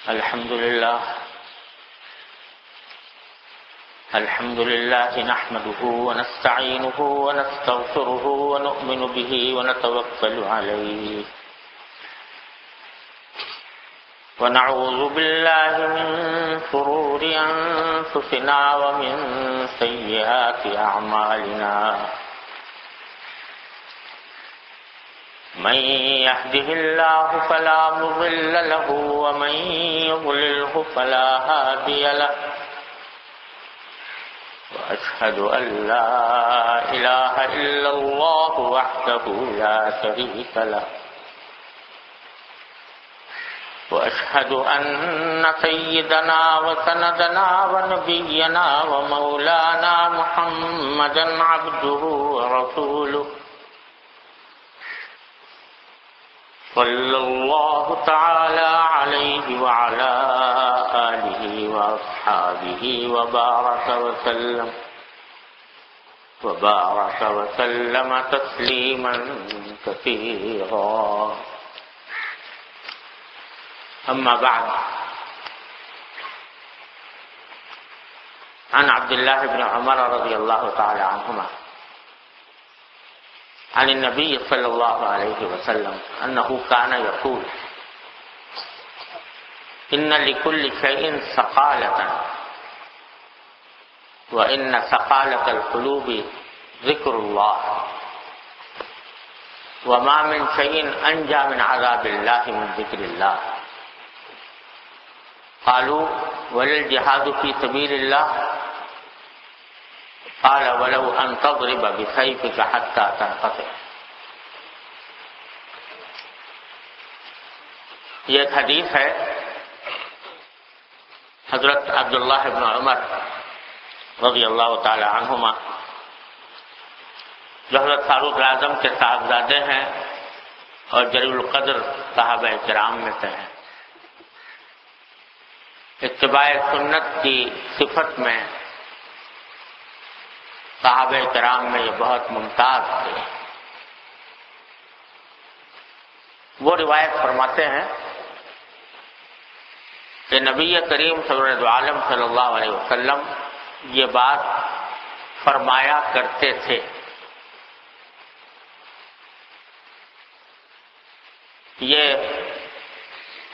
الحمد لله نحمده ونستعينه ونستغفره ونؤمن به ونتوكل عليه ونعوذ بالله من شرور أنفسنا ومن سيئات أعمالنا من يهده الله فلا مضل له ومن يضلله فلا هادي له وأشهد أن لا إله إلا الله وحده لا شريك له وأشهد أن سيدنا وسندنا ونبينا ومولانا محمدا عبده ورسوله صلى الله تعالى عليه وعلى آله وأصحابه وبارك وسلم تسليما كثيرا. أما بعد، عن عبد الله بن عمر رضي الله تعالى عنهما عن النبي صلى الله عليه وسلم أنه كان يقول: إن لكل شيء سقالة وإن سقالة القلوب ذكر الله وما من شيء أنجى من عذاب الله من ذكر الله. قالوا: ولا الجهاد في سبيل الله؟ قال: ولو أن تضرب بسيفك حتى تنقطع. یہ ایک حدیث ہے حضرت عبداللہ بن عمر رضی اللہ تعالی عنہما، جو حضرت فاروق اعظم کے صاحبزادے ہیں اور جلیل القدر صحابہ کرام میں سے ہیں. اتباع سنت کی صفت میں صحابہ کرام میں یہ بہت ممتاز تھے. وہ روایت فرماتے ہیں کہ نبی کریم سرور عالم صلی اللہ علیہ وسلم یہ بات فرمایا کرتے تھے: یہ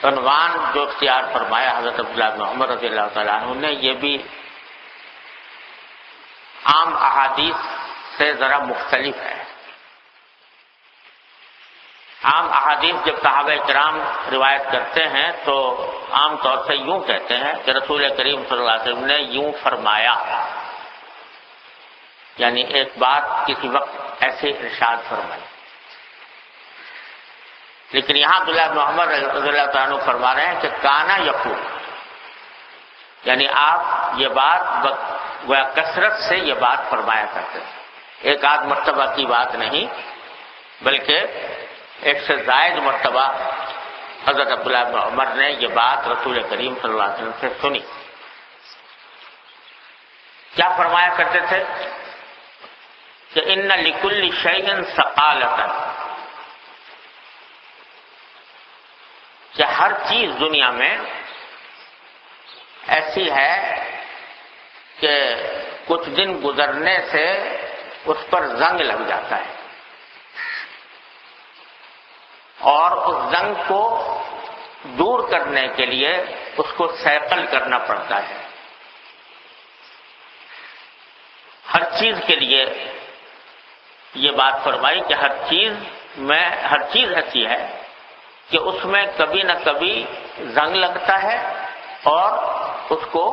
عنوان جو اختیار فرمایا حضرت عبداللہ بن عمر رضی اللہ تعالیٰ عنہ نے، یہ بھی عام احادیث سے ذرا مختلف ہے. عام احادیث جب صحابہ کرام روایت کرتے ہیں تو عام طور سے یوں کہتے ہیں کہ رسول کریم صلی اللہ علیہ وسلم نے یوں فرمایا، یعنی ایک بات کسی وقت ایسے ارشاد فرمائی. لیکن یہاں عبداللہ بن عمر رضی اللہ تعالیٰ عنہ فرما رہے ہیں کہ کانا یقول، یعنی آپ یہ بات گویا کثرت سے یہ بات فرمایا کرتے ہیں. ایک آدھ مرتبہ کی بات نہیں، بلکہ ایک سے زائد مرتبہ حضرت عبداللہ بن عمر نے یہ بات رسول کریم صلی اللہ علیہ وسلم سے سنی. کیا فرمایا کرتے تھے کہ ان لکل شیء سقالۃ، کہ ہر چیز دنیا میں ایسی ہے کہ کچھ دن گزرنے سے اس پر زنگ لگ جاتا ہے اور اس زنگ کو دور کرنے کے لیے اس کو سیقل کرنا پڑتا ہے. ہر چیز کے لیے یہ بات فرمائی کہ ہر چیز ایسی ہے کہ اس میں کبھی نہ کبھی زنگ لگتا ہے اور اس کو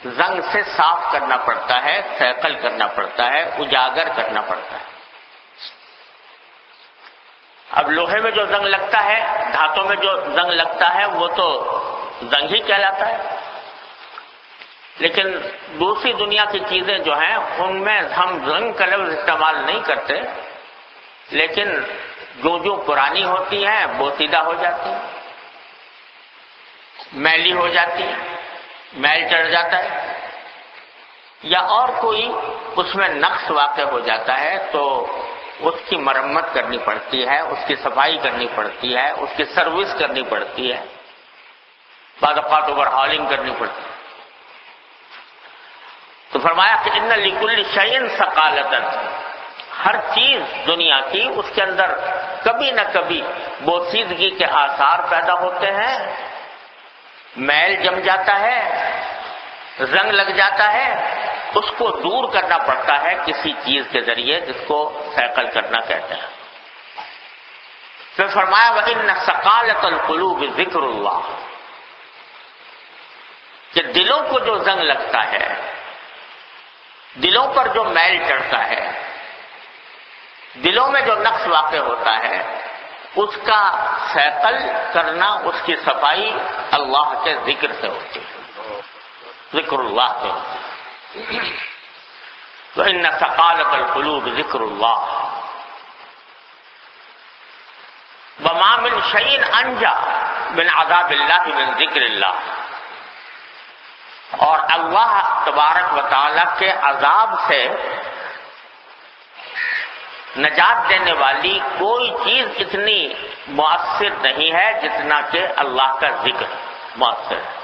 زنگ سے صاف کرنا پڑتا ہے، سیقل کرنا پڑتا ہے، اجاگر کرنا پڑتا ہے. اب لوہے میں جو زنگ لگتا ہے، دھاتوں میں جو زنگ لگتا ہے، وہ تو زنگ ہی کہلاتا ہے. لیکن دوسری دنیا کی چیزیں جو ہیں ان میں ہم زنگ کا لفظ استعمال نہیں کرتے، لیکن جو پرانی ہوتی ہیں بوسیدہ ہو جاتی ہیں، میلی ہو جاتی ہیں، میل چڑھ جاتا ہے، یا اور کوئی اس میں نقص واقع ہو جاتا ہے تو اس کی مرمت کرنی پڑتی ہے، اس کی صفائی کرنی پڑتی ہے، اس کی سروس کرنی پڑتی ہے. بعض اوقات اوور ہالنگ کرنی پڑتی. تو فرمایا کہ ان لکل شیء ثقالۃ، ہر چیز دنیا کی اس کے اندر کبھی نہ کبھی بوسیدگی کے آثار پیدا ہوتے ہیں، میل جم جاتا ہے، رنگ لگ جاتا ہے، اس کو دور کرنا پڑتا ہے کسی چیز کے ذریعے، جس کو سیکل کرنا کہتے ہیں. پھر فرمایا وَإِنَّ ثَقَالَةَ الْقُلُوبِ ذِكْرُ اللَّهِ، کہ دلوں کو جو زنگ لگتا ہے، دلوں پر جو میل چڑھتا ہے، دلوں میں جو نقص واقع ہوتا ہے، اس کا سیکل کرنا، اس کی صفائی اللہ کے ذکر سے ہوتی ہے، ذکر اللہ سے ہوتی ہے. وَإِنَّ ثَقَالَةَ الْقُلُوبِ ذِكْرُ اللَّهِ وَمَا مِنْ شَيْءٍ أَنْجَى مِنْ عَذَابِ اللَّهِ مِنْ ذِكْرِ اللَّهِ، اور اللہ تبارک و تعالی کے عذاب سے نجات دینے والی کوئی چیز اتنی مؤثر نہیں ہے جتنا کہ اللہ کا ذکر مؤثر ہے.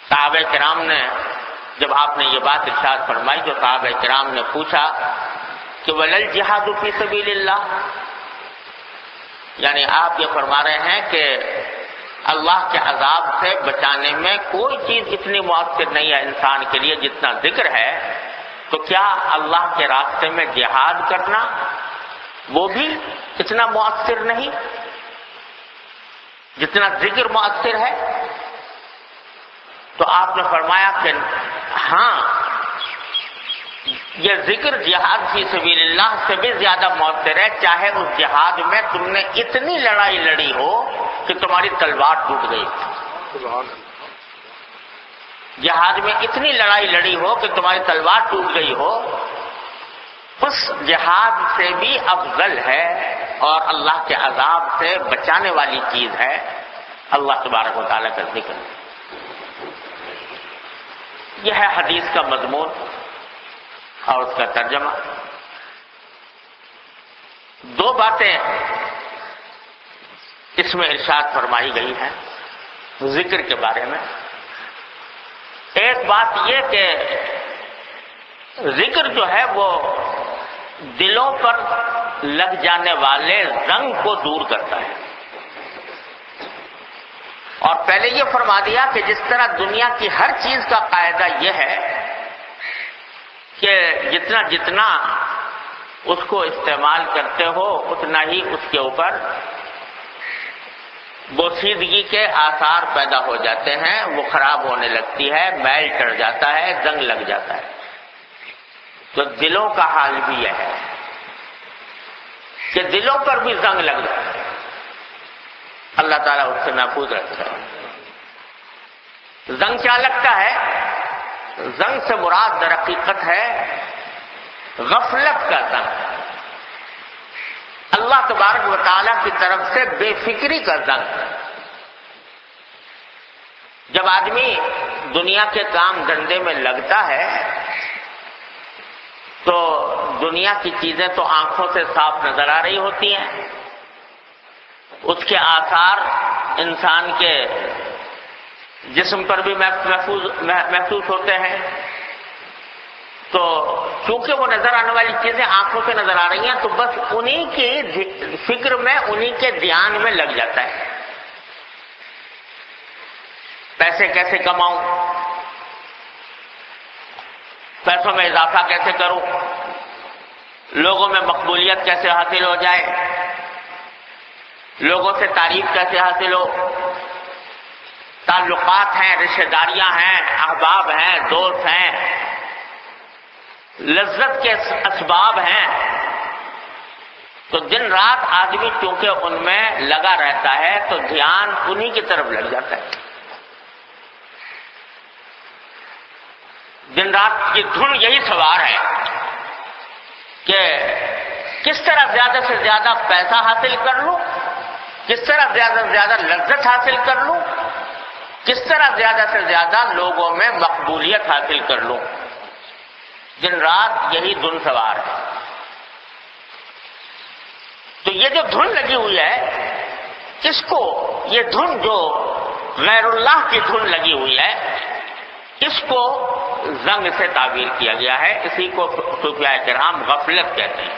صحابہ کرام نے جب آپ نے یہ بات ارشاد فرمائی تو صحابہ کرام نے پوچھا کہ ولل جہاد فی سبیل اللہ، یعنی آپ یہ فرما رہے ہیں کہ اللہ کے عذاب سے بچانے میں کوئی چیز اتنی مؤثر نہیں ہے انسان کے لیے جتنا ذکر ہے، تو کیا اللہ کے راستے میں جہاد کرنا وہ بھی اتنا مؤثر نہیں جتنا ذکر مؤثر ہے؟ تو آپ نے فرمایا کہ ہاں، یہ ذکر جہاد فی سبیل اللہ سے بھی زیادہ مؤثر ہے، چاہے اس جہاد میں تم نے اتنی لڑائی لڑی ہو کہ تمہاری تلوار ٹوٹ گئی. جہاد میں اتنی لڑائی لڑی ہو کہ تمہاری تلوار ٹوٹ گئی ہو، اس جہاد سے بھی افضل ہے اور اللہ کے عذاب سے بچانے والی چیز ہے اللہ تبارک و تعالیٰ کا ذکر. یہ ہے حدیث کا مضمون اور اس کا ترجمہ. دو باتیں اس میں ارشاد فرمائی گئی ہیں ذکر کے بارے میں. ایک بات یہ کہ ذکر جو ہے وہ دلوں پر لگ جانے والے زنگ کو دور کرتا ہے. اور پہلے یہ فرما دیا کہ جس طرح دنیا کی ہر چیز کا قاعدہ یہ ہے کہ جتنا جتنا اس کو استعمال کرتے ہو اتنا ہی اس کے اوپر بوسیدگی کے آثار پیدا ہو جاتے ہیں، وہ خراب ہونے لگتی ہے، میل چڑھ جاتا ہے، زنگ لگ جاتا ہے. تو دلوں کا حال بھی یہ ہے کہ دلوں پر بھی زنگ لگ جاتا ہے. اللہ تعالیٰ اس سے محفوظ رکھتا ہے. زنگ کیا لگتا ہے؟ زنگ سے مراد در حقیقت ہے غفلت کا زنگ، اللہ تبارک و تعالیٰ کی طرف سے بے فکری کا زنگ. جب آدمی دنیا کے کام دھندے میں لگتا ہے تو دنیا کی چیزیں تو آنکھوں سے صاف نظر آ رہی ہوتی ہیں، اس کے آثار انسان کے جسم پر بھی محسوس ہوتے ہیں. تو چونکہ وہ نظر آنے والی چیزیں آنکھوں سے نظر آ رہی ہیں تو بس انہی کی فکر میں، انہی کے دھیان میں لگ جاتا ہے. پیسے کیسے کماؤں، پیسوں میں اضافہ کیسے کروں، لوگوں میں مقبولیت کیسے حاصل ہو جائے، لوگوں سے تعریف کیسے حاصل ہو، تعلقات ہیں، رشتہ داریاں ہیں، احباب ہیں، دوست ہیں، لذت کے اسباب ہیں. تو دن رات آدمی چونکہ ان میں لگا رہتا ہے تو دھیان انہی کی طرف لگ جاتا ہے. دن رات کی دھن یہی سوار ہے کہ کس طرح زیادہ سے زیادہ پیسہ حاصل کر لوں، کس طرح زیادہ سے زیادہ لذت حاصل کر لوں، کس طرح زیادہ سے زیادہ لوگوں میں مقبولیت حاصل کر لوں. دن رات یہی دھن سوار ہے. تو یہ جو دھن لگی ہوئی ہے اس کو یہ دھن جو غیر اللہ کی دھن لگی ہوئی ہے اس کو زنگ سے تعبیر کیا گیا ہے. اسی کو صوفیاء کرام غفلت کہتے ہیں.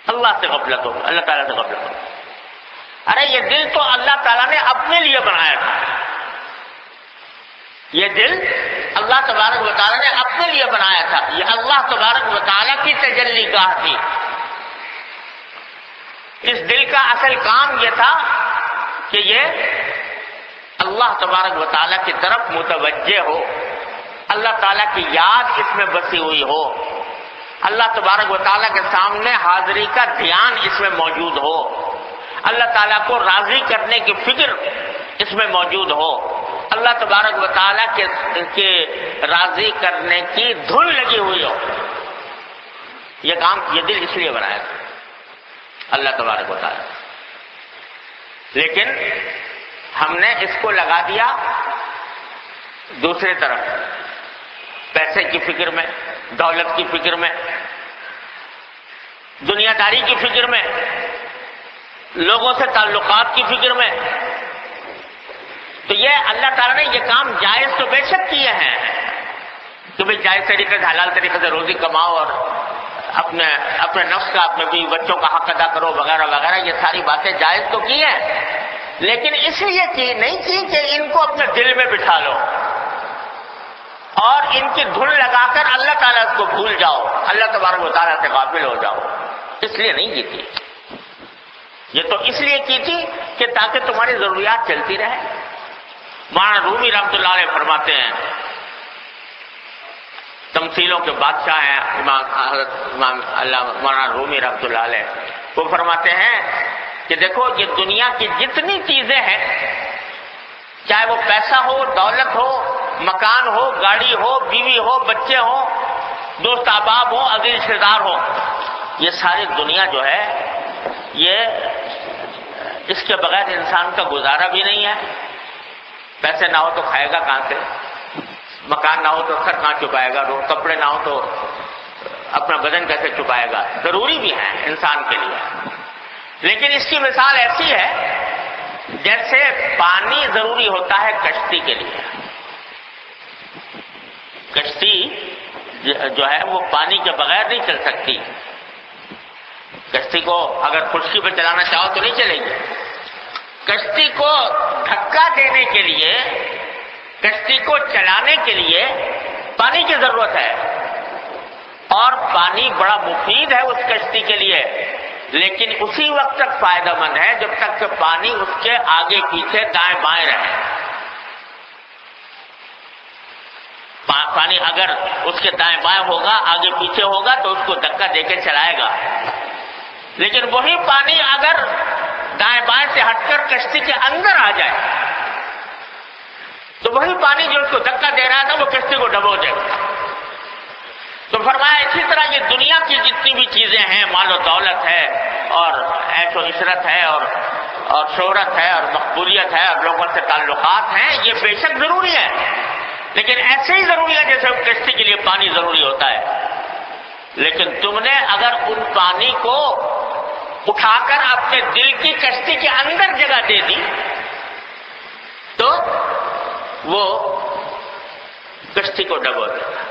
اللہ سے غفلت ہو, اللہ تعالیٰ سے غفلت ہو. ارے یہ دل تو اللہ تعالیٰ نے اپنے لیے بنایا تھا. یہ دل اللہ تبارک و تعالیٰ نے اپنے لیے بنایا تھا. یہ اللہ تبارک و تعالیٰ کی تجلی گاہ تھی. اس دل کا اصل کام یہ تھا کہ یہ اللہ تبارک و تعالیٰ کی طرف متوجہ ہو, اللہ تعالیٰ کی یاد اس میں بسی ہوئی ہو, اللہ تبارک و تعالیٰ کے سامنے حاضری کا دھیان اس میں موجود ہو, اللہ تعالیٰ کو راضی کرنے کی فکر اس میں موجود ہو, اللہ تبارک و تعالیٰ کے راضی کرنے کی دھن لگی ہوئی ہو. یہ کام یہ دل اس لیے بنایا تھا اللہ تبارک و تعالیٰ. لیکن ہم نے اس کو لگا دیا دوسری طرف, پیسے کی فکر میں, دولت کی فکر میں, دنیا داری کی فکر میں, لوگوں سے تعلقات کی فکر میں. تو یہ اللہ تعالیٰ نے یہ کام جائز تو بے شک کیے ہیں کہ بھائی جائز طریقے سے حلال طریقے سے روزی کماؤ اور اپنے نفس کا, اپنے بیوی بچوں کا حق ادا کرو وغیرہ وغیرہ, یہ ساری باتیں جائز تو کی ہیں, لیکن اس لیے کی نہیں کی کہ ان کو اپنے دل میں بٹھا لو اور ان کی دھن لگا کر اللہ تعالیٰ اس کو بھول جاؤ, اللہ تبارک و تعالیٰ سے غافل ہو جاؤ. اس لیے نہیں کی تھی. یہ تو اس لیے کی تھی کہ تاکہ تمہاری ضروریات چلتی رہے. مولانا رومی رحمۃ اللہ علیہ فرماتے ہیں, تمثیلوں کے بادشاہ ہیں امام مولانا رومی رحمۃ اللہ علیہ, وہ فرماتے ہیں کہ دیکھو یہ دنیا کی جتنی چیزیں ہیں, چاہے وہ پیسہ ہو, دولت ہو, مکان ہو, گاڑی ہو, بیوی ہو, بچے ہوں, دوست احباب ہو, عزیز رشتے دار ہو, یہ ساری دنیا جو ہے یہ اس کے بغیر انسان کا گزارا بھی نہیں ہے. پیسے نہ ہو تو کھائے گا کہاں سے, مکان نہ ہو تو سر کہاں چھپائے گا, کپڑے نہ ہو تو اپنا بدن کیسے چھپائے گا. ضروری بھی ہے انسان کے لیے, لیکن اس کی مثال ایسی ہے جیسے پانی ضروری ہوتا ہے کشتی کے لیے. کشتی جو ہے وہ پانی کے بغیر نہیں چل سکتی. کشتی کو اگر خشکی پہ چلانا چاہو تو نہیں چلے گی. کشتی کو دھکا دینے کے لیے, کشتی کو چلانے کے لیے پانی کی ضرورت ہے, اور پانی بڑا مفید ہے اس کشتی کے لیے, لیکن اسی وقت تک فائدہ مند ہے جب تک کہ پانی اس کے آگے پیچھے دائیں بائیں رہے. پانی اگر اس کے دائیں بائیں ہوگا, آگے پیچھے ہوگا تو اس کو دھکا دے کے چلائے گا, لیکن وہی پانی اگر دائیں بائیں سے ہٹ کر کشتی کے اندر آ جائے تو وہی پانی جو اس کو دھکا دے رہا تھا وہ کشتی کو ڈبو دے گا. تو فرمایا اسی طرح یہ دنیا کی جتنی بھی چیزیں ہیں, مال و دولت ہے اور عیش و عشرت ہے اور شہرت ہے اور مقبولیت ہے اور لوگوں سے تعلقات ہیں, یہ بے شک ضروری ہے, لیکن ایسے ہی ضروری ہے جیسے کشتی کے لیے پانی ضروری ہوتا ہے. لیکن تم نے اگر ان پانی کو اٹھا کر اپنے دل کی کشتی کے اندر جگہ دے دی تو وہ کشتی کو ڈبو دے گا.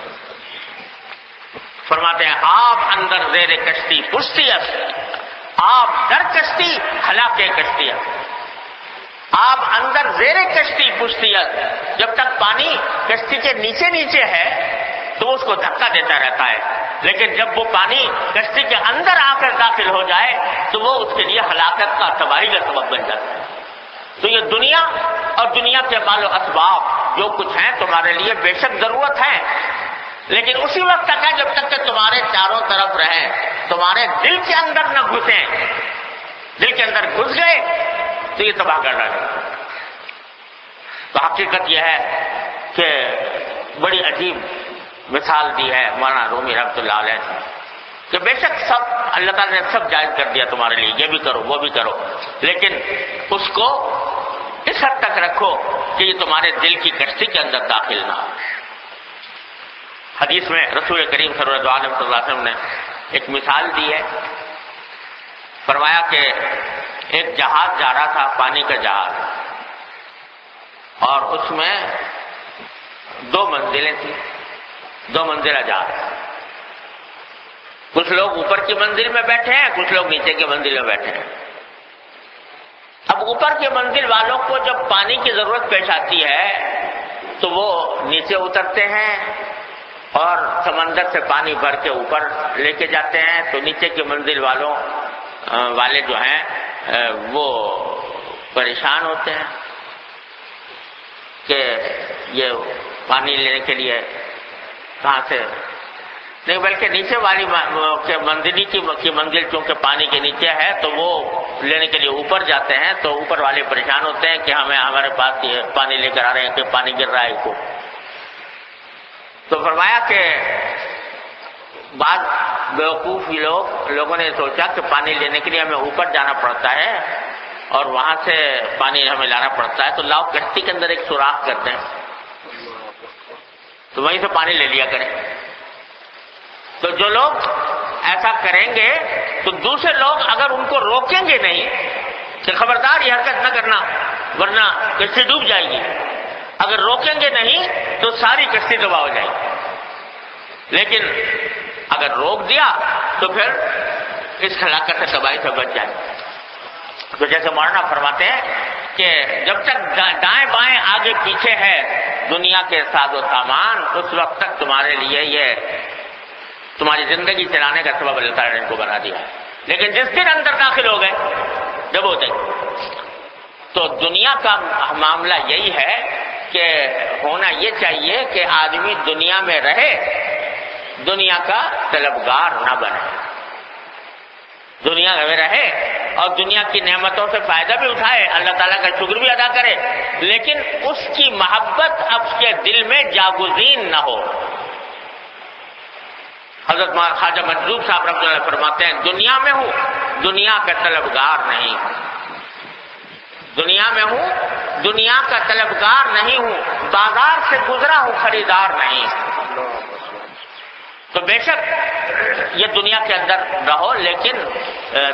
فرماتے ہیں آپ اندر زیر کشتی پشتیت, آپ در کشتی ہلاک کشتیت. آپ اندر زیر کشتی پشتیت, جب تک پانی کشتی کے نیچے نیچے ہے تو اس کو دھکا دیتا رہتا ہے, لیکن جب وہ پانی کشتی کے اندر آ کر داخل ہو جائے تو وہ اس کے لیے ہلاکت کا, تباہی کا سبب بن جاتا ہے. تو یہ دنیا اور دنیا کے مال و اسباب جو کچھ ہیں تمہارے لیے بے شک ضرورت ہے, لیکن اسی وقت تک ہے جب تک کہ تمہارے چاروں طرف رہیں, تمہارے دل کے اندر نہ گھسیں. دل کے اندر گھس گئے تو یہ تباہ کر ڈالے. تو حقیقت یہ ہے کہ بڑی عجیب مثال دی ہے مولانا رومی رحمۃ اللہ علیہ نے کہ بے شک سب اللہ تعالیٰ نے سب جائز کر دیا تمہارے لیے, یہ بھی کرو وہ بھی کرو, لیکن اس کو اس حد تک رکھو کہ یہ تمہارے دل کی کشتی کے اندر داخل نہ ہو. حدیث میں رسول کریم صلی اللہ علیہ وسلم نے ایک مثال دی ہے. فرمایا کہ ایک جہاز جا رہا تھا، پانی کا جہاز، اور اس میں 2 منزلیں تھیں، 2 منزلہ جہاز۔ کچھ لوگ اوپر کی منزل میں بیٹھے ہیں، کچھ لوگ نیچے کی منزل میں بیٹھے ہیں۔ اب اوپر کی منزل والوں کو جب پانی کی ضرورت پیش آتی ہے تو وہ نیچے اترتے ہیں اور سمندر سے پانی بھر کے اوپر لے کے جاتے ہیں، تو نیچے کی منزل والے جو ہیں وہ پریشان ہوتے ہیں کہ یہ پانی لینے کے لیے کہاں سے، نہیں بلکہ نیچے والی منزلی کی منزل چونکہ پانی کے نیچے ہے تو وہ لینے کے لیے اوپر جاتے ہیں، تو اوپر والے پریشان ہوتے ہیں کہ ہمارے پاس یہ پانی لے کر آ رہے ہیں کہ پانی گر رہا ہے کو۔ تو فرمایا کہ بعض بیوقوف لوگوں نے سوچا کہ پانی لینے کے لیے ہمیں اوپر جانا پڑتا ہے اور وہاں سے پانی ہمیں لانا پڑتا ہے، تو لاؤ کشتی کے اندر ایک سوراخ کرتے ہیں تو وہیں سے پانی لے لیا کریں۔ تو جو لوگ ایسا کریں گے تو دوسرے لوگ اگر ان کو روکیں گے نہیں کہ خبردار یہ حرکت نہ کرنا ورنہ کشتی ڈوب جائے گی، اگر روکیں گے نہیں تو ساری کشتی تباہ ہو جائے گی، لیکن اگر روک دیا تو پھر اس ہلاکت سے تباہی سے بچ جائے۔ تو جیسے مولانا فرماتے ہیں کہ جب تک دائیں بائیں آگے پیچھے ہے دنیا کے ساز و سامان، اس وقت تک تمہارے لیے یہ تمہاری زندگی چلانے کا سبب اللہ تعالیٰ نے ان کو بنا دیا ہے، لیکن جس دن اندر داخل ہو گئے جب ہوتے تو دنیا کا معاملہ یہی ہے کہ ہونا یہ چاہیے کہ آدمی دنیا میں رہے، دنیا کا طلبگار نہ بنے، دنیا میں رہے اور دنیا کی نعمتوں سے فائدہ بھی اٹھائے، اللہ تعالیٰ کا شکر بھی ادا کرے، لیکن اس کی محبت اب کے دل میں جاگزین نہ ہو۔ حضرت خواجہ مجذوب صاحب رحمۃ اللہ فرماتے ہیں دنیا میں ہوں دنیا کا طلبگار نہیں ہوں، دنیا میں ہوں دنیا کا طلبگار نہیں ہوں، بازار سے گزرا ہوں خریدار نہیں ہوں۔ تو بے شک یہ دنیا کے اندر رہو، لیکن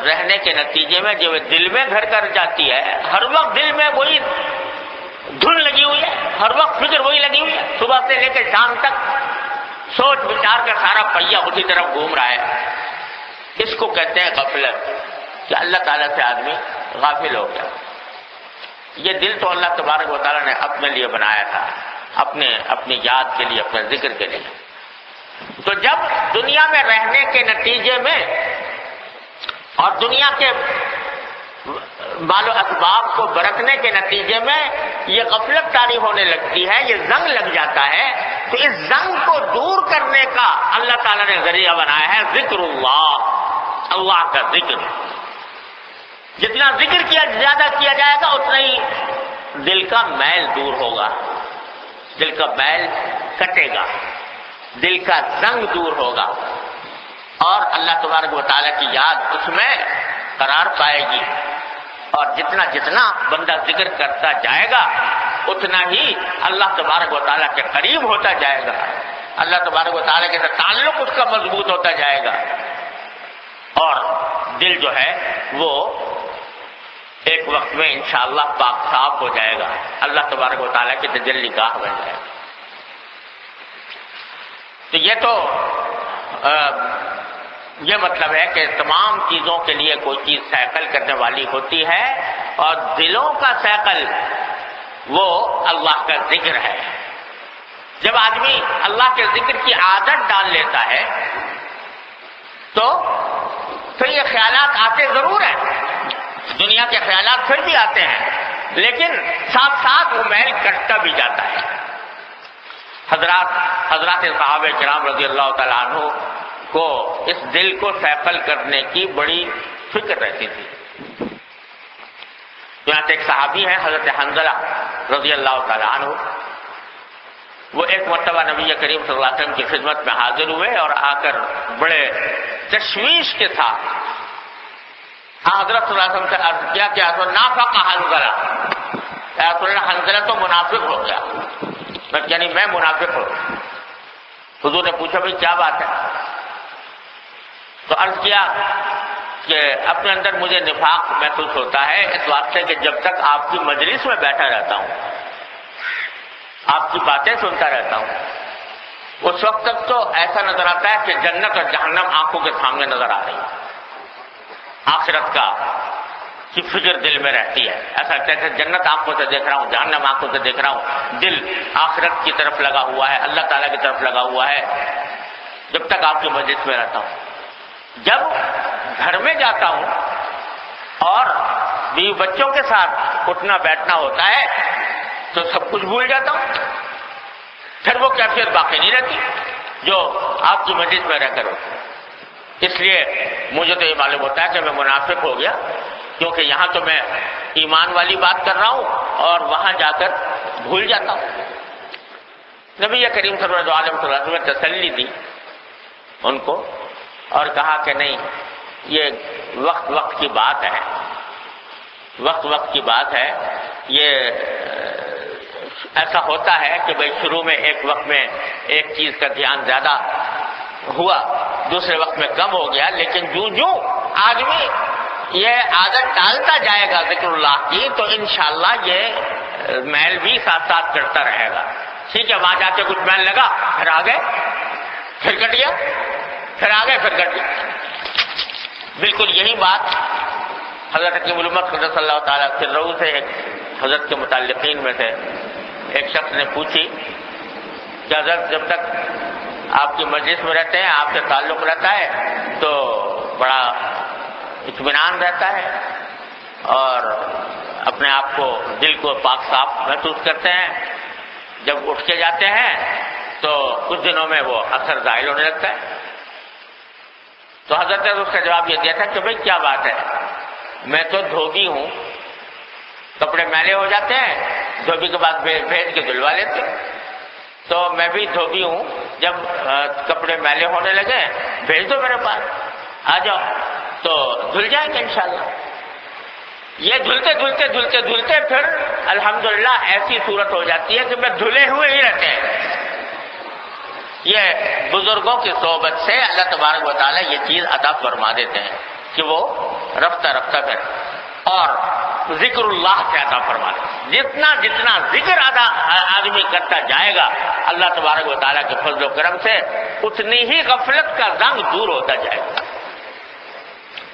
رہنے کے نتیجے میں جو دل میں گھر کر جاتی ہے، ہر وقت دل میں وہی دھن لگی ہوئی ہے، ہر وقت فکر وہی لگی ہوئی ہے، صبح سے لے کے شام تک سوچ بچار کا سارا پہیہ اسی طرف گھوم رہا ہے، اس کو کہتے ہیں غفلت، کہ اللہ تعالیٰ سے آدمی غافل ہو گیا۔ یہ دل تو اللہ تبارک و تعالیٰ نے اپنے لیے بنایا تھا، اپنی یاد کے لیے، اپنے ذکر کے لیے۔ تو جب دنیا میں رہنے کے نتیجے میں اور دنیا کے مال و اسباب کو برتنے کے نتیجے میں یہ غفلت طاری ہونے لگتی ہے، یہ زنگ لگ جاتا ہے، تو اس زنگ کو دور کرنے کا اللہ تعالیٰ نے ذریعہ بنایا ہے ذکر اللہ، اللہ کا ذکر۔ جتنا ذکر زیادہ کیا جائے گا اتنا ہی دل کا میل دور ہوگا، دل کا میل کٹے گا، دل کا زنگ دور ہوگا، اور اللہ تبارک و تعالیٰ کی یاد اس میں قرار پائے گی، اور جتنا جتنا بندہ ذکر کرتا جائے گا اتنا ہی اللہ تبارک و تعالیٰ کے قریب ہوتا جائے گا، اللہ تبارک و تعالیٰ کے ساتھ تعلق اس کا مضبوط ہوتا جائے گا، اور دل جو ہے وہ ایک وقت میں انشاءاللہ پاک صاف ہو جائے گا، اللہ تبارک و تعالیٰ کی تجلی گاہ بن جائے گا۔ تو یہ مطلب ہے کہ تمام چیزوں کے لیے کوئی چیز سائیکل کرنے والی ہوتی ہے، اور دلوں کا سائیکل وہ اللہ کا ذکر ہے۔ جب آدمی اللہ کے ذکر کی عادت ڈال لیتا ہے تو پھر یہ خیالات آتے ضرور ہیں، دنیا کے خیالات پھر بھی آتے ہیں، لیکن ساتھ ساتھ وہ میل کٹتا بھی جاتا ہے۔ حضرات صحابہ کرام رضی اللہ تعالیٰ عنہ کو اس دل کو سیفل کرنے کی بڑی فکر رہتی تھی۔ یہاں سے ایک صحابی ہے حضرت حنظلہ رضی اللہ تعالیٰ عنہ، وہ ایک مرتبہ نبی کریم صلی اللہ علیہ وسلم کی خدمت میں حاضر ہوئے اور آ کر بڑے تشویش کے ساتھ حضرت صلی اللہ علیہ وسلم سے عرض کیا کہ حضرت نافق حنظلہ، حنظلہ تو منافق ہو گیا، یعنی میں منافق ہوں۔ حضور نے پوچھا بھائی کیا بات ہے؟ تو عرض کیا کہ اپنے اندر مجھے نفاق محسوس ہوتا ہے اس واسطے کہ جب تک آپ کی مجلس میں بیٹھا رہتا ہوں، آپ کی باتیں سنتا رہتا ہوں، اس وقت تک تو ایسا نظر آتا ہے کہ جنت اور جہنم آنکھوں کے سامنے نظر آ رہی ہے، آخرت کا کی فکر دل میں رہتی ہے، ایسا کہتے ہیں جنت آنکھوں سے دیکھ رہا ہوں، جہنم آنکھوں سے دیکھ رہا ہوں، دل آخرت کی طرف لگا ہوا ہے، اللہ تعالیٰ کی طرف لگا ہوا ہے جب تک آپ کی مجلس میں رہتا ہوں۔ جب گھر میں جاتا ہوں اور بیوی بچوں کے ساتھ اٹھنا بیٹھنا ہوتا ہے تو سب کچھ بھول جاتا ہوں، پھر وہ کیفیت باقی نہیں رہتی جو آپ کی مجلس میں رہ کر ہوتی ہے۔ اس لیے مجھے تو یہ معلوم ہوتا ہے کہ میں منافق ہو گیا، کیونکہ یہاں تو میں ایمان والی بات کر رہا ہوں اور وہاں جا کر بھول جاتا ہوں۔ نبی کریم صلی اللہ علیہ وسلم نے تسلی دی ان کو اور کہا کہ نہیں، یہ وقت وقت کی بات ہے، وقت وقت کی بات ہے، یہ ایسا ہوتا ہے کہ بھائی شروع میں ایک وقت میں ایک چیز کا دھیان زیادہ ہوا، دوسرے وقت میں کم ہو گیا، لیکن جو آدمی یہ عادت ڈالتا جائے گا ذکر اللہ کی تو انشاءاللہ یہ میل بھی ساتھ ساتھ کرتا رہے گا۔ ٹھیک ہے، وہاں جا کے کچھ میل لگا، پھر آ گئے، پھر کٹ گیا، پھر آ گئے، پھر کٹ گیا۔ بالکل یہی بات حضرت حکیم الامت صلی اللہ تعالیٰ سرہ سے ایک حضرت کے متعلقین میں سے ایک شخص نے پوچھی کہ حضرت جب تک آپ کی مجلس میں رہتے ہیں، آپ سے تعلق رہتا ہے تو بڑا اطمینان رہتا ہے اور اپنے آپ کو دل کو پاک صاف محسوس کرتے ہیں، جب اٹھ کے جاتے ہیں تو کچھ دنوں میں وہ اثر ظاہر ہونے لگتا ہے۔ تو حضرت نے اس کا جواب یہ دیا تھا کہ بھئی کیا بات ہے، میں تو دھوبی ہوں، کپڑے میلے ہو جاتے ہیں، دھوبی کے بعد بھیج کے دھلوا لیتے، تو میں بھی دھوبی ہوں، جب کپڑے میلے ہونے لگے بھیج دو میرے پاس، آ جاؤ تو دھل جائیں گے انشاءاللہ۔ یہ دھلتے دھلتے دھلتے دھلتے پھر الحمدللہ ایسی صورت ہو جاتی ہے کہ میں دھلے ہوئے ہی رہتے ہیں۔ یہ بزرگوں کی صحبت سے اللہ تبارک و تعالیٰ یہ چیز عطا فرما دیتے ہیں کہ وہ رفتہ رفتہ پھر اور ذکر اللہ سے عطا فرما دیتے ہیں۔ جتنا جتنا ذکر آدمی کرتا جائے گا اللہ تبارک و تعالیٰ کے فضل و کرم سے اتنی ہی غفلت کا زنگ دور ہوتا جائے گا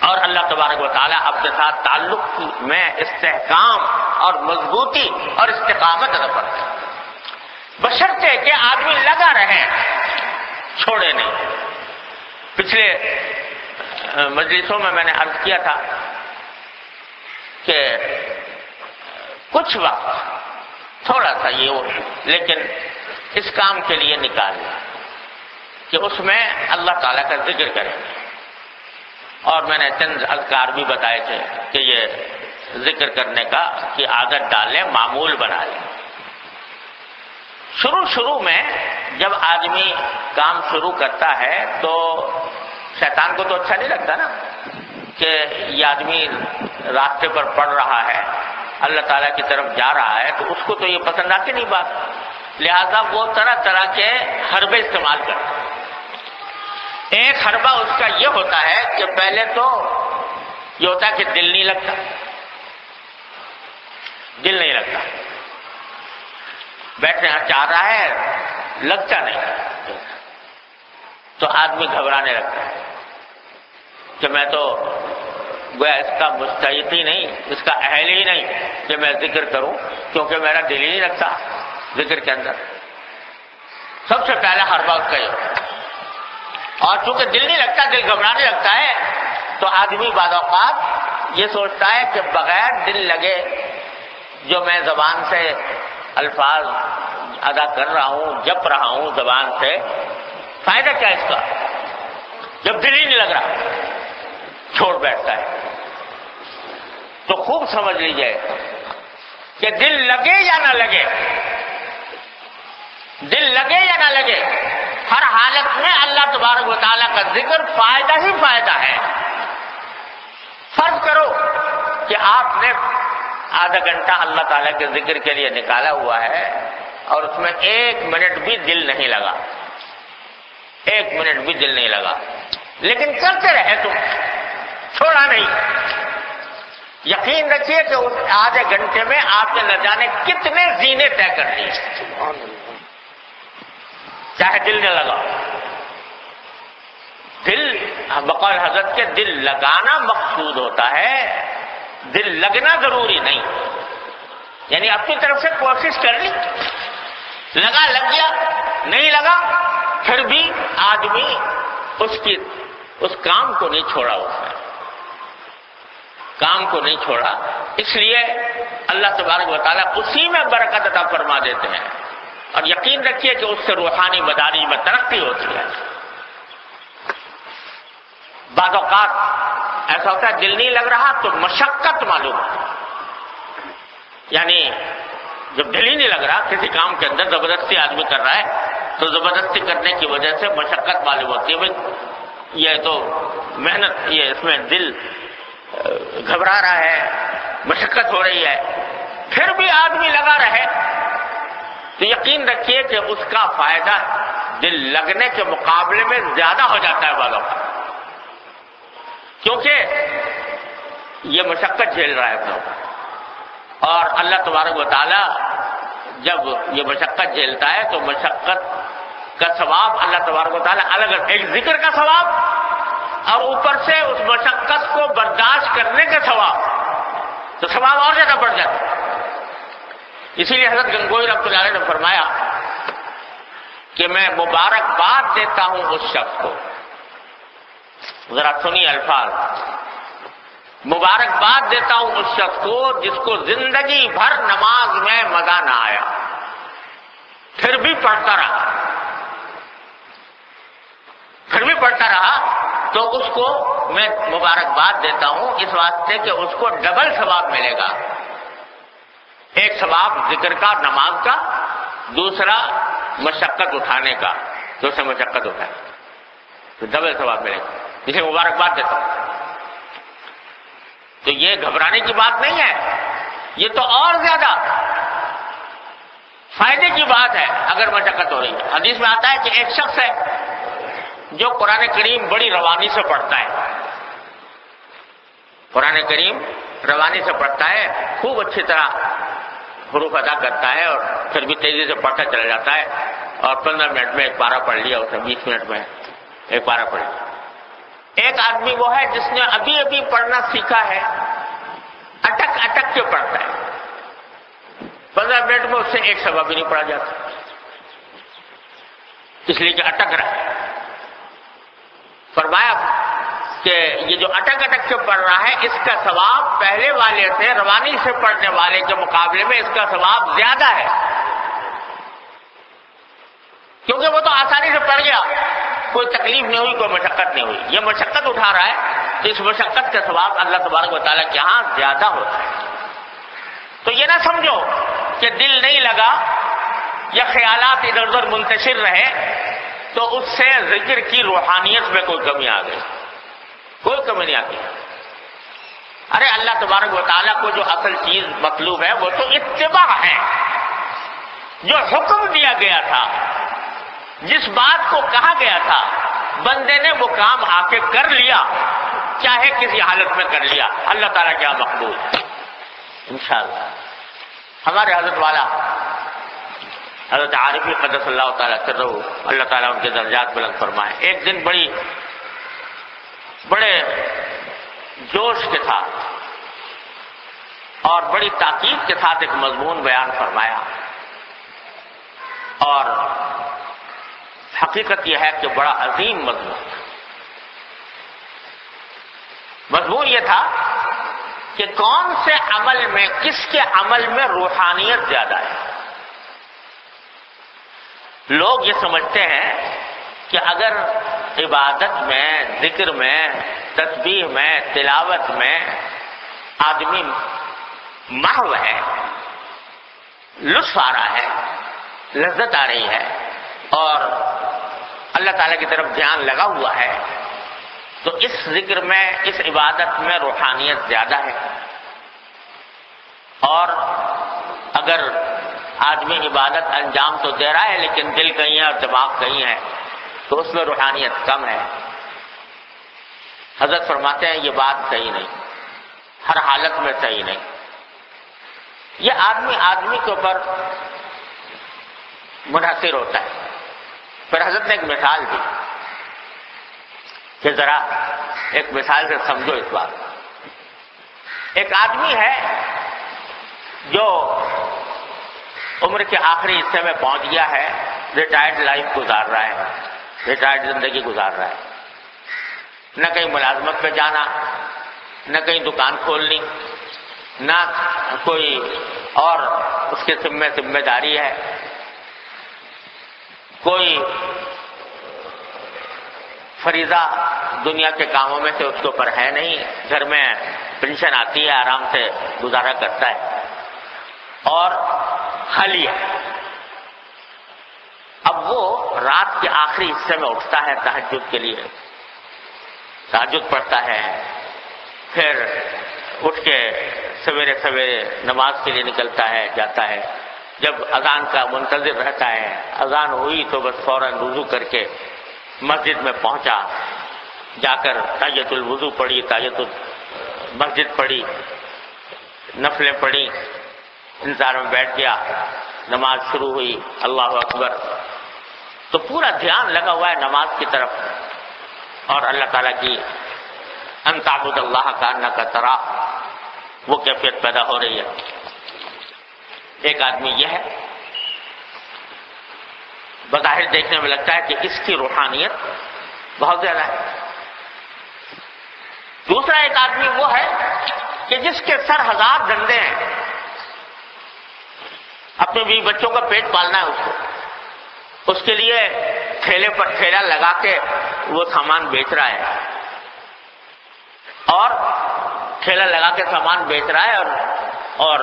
اور اللہ تبارک و تعالیٰ اپنے ساتھ تعلق میں استحکام اور مضبوطی اور استقامت عطا فرمائے ہیں، بشرطے کہ آدمی لگا رہے، چھوڑے نہیں۔ پچھلے مجلسوں میں نے عرض کیا تھا کہ کچھ وقت تھوڑا سا یہ ہو لیکن اس کام کے لیے نکال لیا کہ اس میں اللہ تعالیٰ کا ذکر کریں، اور میں نے چند اذکار بھی بتائے تھے کہ یہ ذکر کرنے کا کی عادت ڈالیں، معمول بنا لیں۔ شروع میں جب آدمی کام شروع کرتا ہے تو شیطان کو تو اچھا نہیں لگتا نا کہ یہ آدمی راستے پر پڑ رہا ہے، اللہ تعالیٰ کی طرف جا رہا ہے، تو اس کو تو یہ پسند آتی نہیں بات، لہذا وہ طرح طرح کے حربے استعمال کرتا ہے۔ ایک حربہ اس کا یہ ہوتا ہے کہ پہلے تو یہ ہوتا ہے کہ دل نہیں لگتا، دل نہیں لگتا، بیٹھنا چاہ رہا ہے لگتا نہیں، تو آدمی گھبرانے لگتا ہے کہ میں تو گویا اس کا مستحق ہی نہیں، اس کا اہل ہی نہیں کہ میں ذکر کروں، کیونکہ میرا دل ہی نہیں لگتا ذکر کے اندر۔ سب سے پہلا حربہ اس کا یہ ہوتا ہے، اور چونکہ دل نہیں لگتا، دل گھبرانے لگتا ہے، تو آدمی بعض اوقات یہ سوچتا ہے کہ بغیر دل لگے جو میں زبان سے الفاظ ادا کر رہا ہوں، جپ رہا ہوں زبان سے، فائدہ کیا اس کا جب دل ہی نہیں لگ رہا، چھوڑ بیٹھتا ہے۔ تو خوب سمجھ لیجئے کہ دل لگے یا نہ لگے، دل لگے یا نہ لگے، ہر حالت میں اللہ تبارک و تعالیٰ کا ذکر فائدہ ہی فائدہ ہے۔ فرض کرو کہ آپ نے آدھا گھنٹہ اللہ تعالیٰ کے ذکر کے لیے نکالا ہوا ہے اور اس میں 1 منٹ بھی دل نہیں لگا، 1 منٹ بھی دل نہیں لگا، لیکن کرتے رہے تم، چھوڑا نہیں. یقین رکھیے کہ اس آدھے گھنٹے میں آپ نے نہ جانے کتنے زینے طے کر لی، چاہے دل نہ لگا. دل بقول حضرت کے دل لگانا مقصود ہوتا ہے، دل لگنا ضروری نہیں. یعنی اپنی طرف سے کوشش کر لی، لگا لگ گیا، نہیں لگا پھر بھی آدمی اس کام کو نہیں چھوڑا، اس نے کام کو نہیں چھوڑا. اس لیے اللہ تبارک و تعالیٰ اسی میں برکت عطا فرما دیتے ہیں. اور یقین رکھیے کہ اس سے روحانی مدارج میں ترقی ہوتی ہے. بعض اوقات ایسا ہوتا ہے دل نہیں لگ رہا تو مشقت معلوم ہے. یعنی جب دل ہی نہیں لگ رہا کسی کام کے اندر، زبردستی آدمی کر رہا ہے تو زبردستی کرنے کی وجہ سے مشقت معلوم ہوتی ہے. بھائی یہ تو محنت، یہ اس میں دل گھبرا رہا ہے، مشقت ہو رہی ہے، پھر بھی آدمی لگا رہے تو یقین رکھیے کہ اس کا فائدہ دل لگنے کے مقابلے میں زیادہ ہو جاتا ہے بعض اوقات، کیونکہ یہ مشقت جھیل رہا ہے اپنا. اور اللہ تبارک و تعالی جب یہ مشقت جھیلتا ہے تو مشقت کا ثواب اللہ تبارک و تعالی الگ، ایک ذکر کا ثواب اور اوپر سے اس مشقت کو برداشت کرنے کا ثواب، تو ثواب اور زیادہ بڑھ جاتا ہے. اسی لیے حضرت گنگوئی رحمۃ اللہ علیہ نے فرمایا کہ میں مبارکباد دیتا ہوں اس شخص کو، ذرا سنیے الفاظ، مبارکباد دیتا ہوں اس شخص کو جس کو زندگی بھر نماز میں مزہ نہ آیا پھر بھی پڑھتا رہا تو اس کو میں مبارکباد دیتا ہوں اس واسطے کہ اس کو ڈبل ثواب ملے گا. ایک ثواب ذکر کا، نماز کا، دوسرا مشقت اٹھانے کا، تو اسے مشقت اٹھائے تو ڈبل ثواب ملے گا. جسے مبارکباد دیتا ہوں. تو یہ گھبرانے کی بات نہیں ہے، یہ تو اور زیادہ فائدے کی بات ہے اگر مشقت ہو رہی ہے. حدیث میں آتا ہے کہ ایک شخص ہے جو قرآن کریم بڑی روانی سے پڑھتا ہے، قرآن کریم روانی سے پڑھتا ہے، خوب اچھی طرح حروف ادا کرتا ہے اور پھر بھی تیزی سے پڑھتا چلا جاتا ہے، اور 15 منٹ میں ایک پارہ پڑھ لیا، اسے 20 منٹ میں ایک پارہ پڑھ لیا. ایک آدمی وہ ہے جس نے ابھی ابھی پڑھنا سیکھا ہے، اٹک اٹک کے پڑھتا ہے، 15 منٹ میں اس سے ایک سبق بھی نہیں پڑھا جاتا، اس لیے کہ اٹک رہا ہے. فرمایا کہ یہ جو اٹک اٹک کے پڑھ رہا ہے اس کا ثواب پہلے والے سے، روانی سے پڑھنے والے کے مقابلے میں اس کا ثواب زیادہ ہے، کیونکہ وہ تو آسانی سے پڑھ گیا، کوئی تکلیف نہیں ہوئی، کوئی مشقت نہیں ہوئی. یہ مشقت اٹھا رہا ہے تو اس مشقت کا ثواب اللہ تبارک و تعالیٰ کے ہاں زیادہ ہوتا ہے. تو یہ نہ سمجھو کہ دل نہیں لگا یا خیالات ادھر ادھر منتشر رہے تو اس سے ذکر کی روحانیت میں کوئی کمی آ گئی، کوئی کمی نہیں آتی. ارے اللہ تبارک و تعالیٰ کو جو اصل چیز مطلوب ہے وہ تو اتباع ہے. جو حکم دیا گیا تھا، جس بات کو کہا گیا تھا، بندے نے وہ کام آ کے کر لیا، چاہے کسی حالت میں کر لیا، اللہ تعالیٰ کیا مقبول ہے انشاءاللہ. ہمارے حضرت والا حضرت عارفی قدس اللہ تعالیٰ سرہ، اللہ تعالیٰ ان کے درجات بلند فرمائے، ایک دن بڑے جوش کے ساتھ اور بڑی تاکید کے ساتھ ایک مضمون بیان فرمایا، اور حقیقت یہ ہے کہ بڑا عظیم مضمون یہ تھا کہ کون سے عمل میں، کس کے عمل میں روحانیت زیادہ ہے. لوگ یہ سمجھتے ہیں کہ اگر عبادت میں، ذکر میں، تسبیح میں، تلاوت میں آدمی محو ہے، لطف آ رہا ہے، لذت آ رہی ہے اور اللہ تعالیٰ کی طرف دھیان لگا ہوا ہے، تو اس ذکر میں، اس عبادت میں روحانیت زیادہ ہے. اور اگر آدمی عبادت انجام تو دے رہا ہے لیکن دل کہیں ہے اور دماغ کہیں ہے تو اس میں روحانیت کم ہے. حضرت فرماتے ہیں یہ بات صحیح نہیں، ہر حالت میں صحیح نہیں. یہ آدمی کے اوپر منحصر ہوتا ہے. پھر حضرت نے ایک مثال دی کہ ذرا ایک مثال سے سمجھو اس بات. ایک آدمی ہے جو عمر کے آخری حصے میں پہنچ گیا ہے، ریٹائرڈ لائف گزار رہا ہے، ریٹائرڈ زندگی گزار رہا ہے. نہ کہیں ملازمت پہ جانا، نہ کہیں دکان کھولنی، نہ کوئی اور اس کے ذمہ داری ہے، کوئی فریضہ دنیا کے کاموں میں سے اس کے اوپر ہے نہیں. گھر میں پینشن آتی ہے، آرام سے گزارا کرتا ہے اور خالی ہے. اب وہ رات کے آخری حصے میں اٹھتا ہے تہجد کے لیے، تہجد پڑھتا ہے، پھر اٹھ کے سویرے نماز کے لیے نکلتا ہے، جاتا ہے. جب اذان کا منتظر رہتا ہے، اذان ہوئی تو بس فوراً وضو کر کے مسجد میں پہنچا، جا کر تحیۃ الوضو پڑھی، تحیۃ المسجد پڑھی، نفلیں پڑھی، انتظار میں بیٹھ گیا. نماز شروع ہوئی، اللہ اکبر، تو پورا دھیان لگا ہوا ہے نماز کی طرف اور اللہ تعالیٰ کی ان تعبد اللہ کانک تراہ، وہ کیفیت پیدا ہو رہی ہے. ایک آدمی یہ ہے، بظاہر دیکھنے میں لگتا ہے کہ اس کی روحانیت بہت زیادہ ہے. دوسرا ایک آدمی وہ ہے کہ جس کے سر 1000 دندے ہیں، اپنے بیوی بچوں کا پیٹ پالنا ہے اس کے لیے ٹھیلے پر ٹھیلا لگا کے وہ سامان بیچ رہا ہے، اور ٹھیلا لگا کے سامان بیچ رہا ہے اور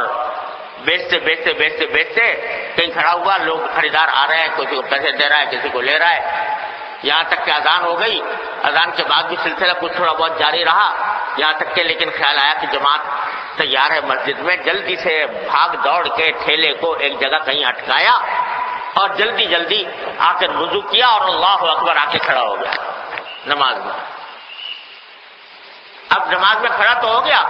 بیچتے کہیں کھڑا ہوا، لوگ خریدار آ رہے ہیں، کسی کو پیسے دے رہا ہے، کسی کو لے رہا ہے. یہاں تک کہ اذان ہو گئی، اذان کے بعد بھی سلسلہ کچھ تھوڑا بہت جاری رہا، یہاں تک کہ لیکن خیال آیا کہ جماعت تیار ہے مسجد میں. جلدی سے بھاگ دوڑ کے ٹھیلے کو ایک جگہ کہیں اٹکایا اور جلدی آ کر وضو کیا اور اللہ اکبر آ کے کھڑا ہو گیا نماز میں. اب نماز میں کھڑا تو ہو گیا،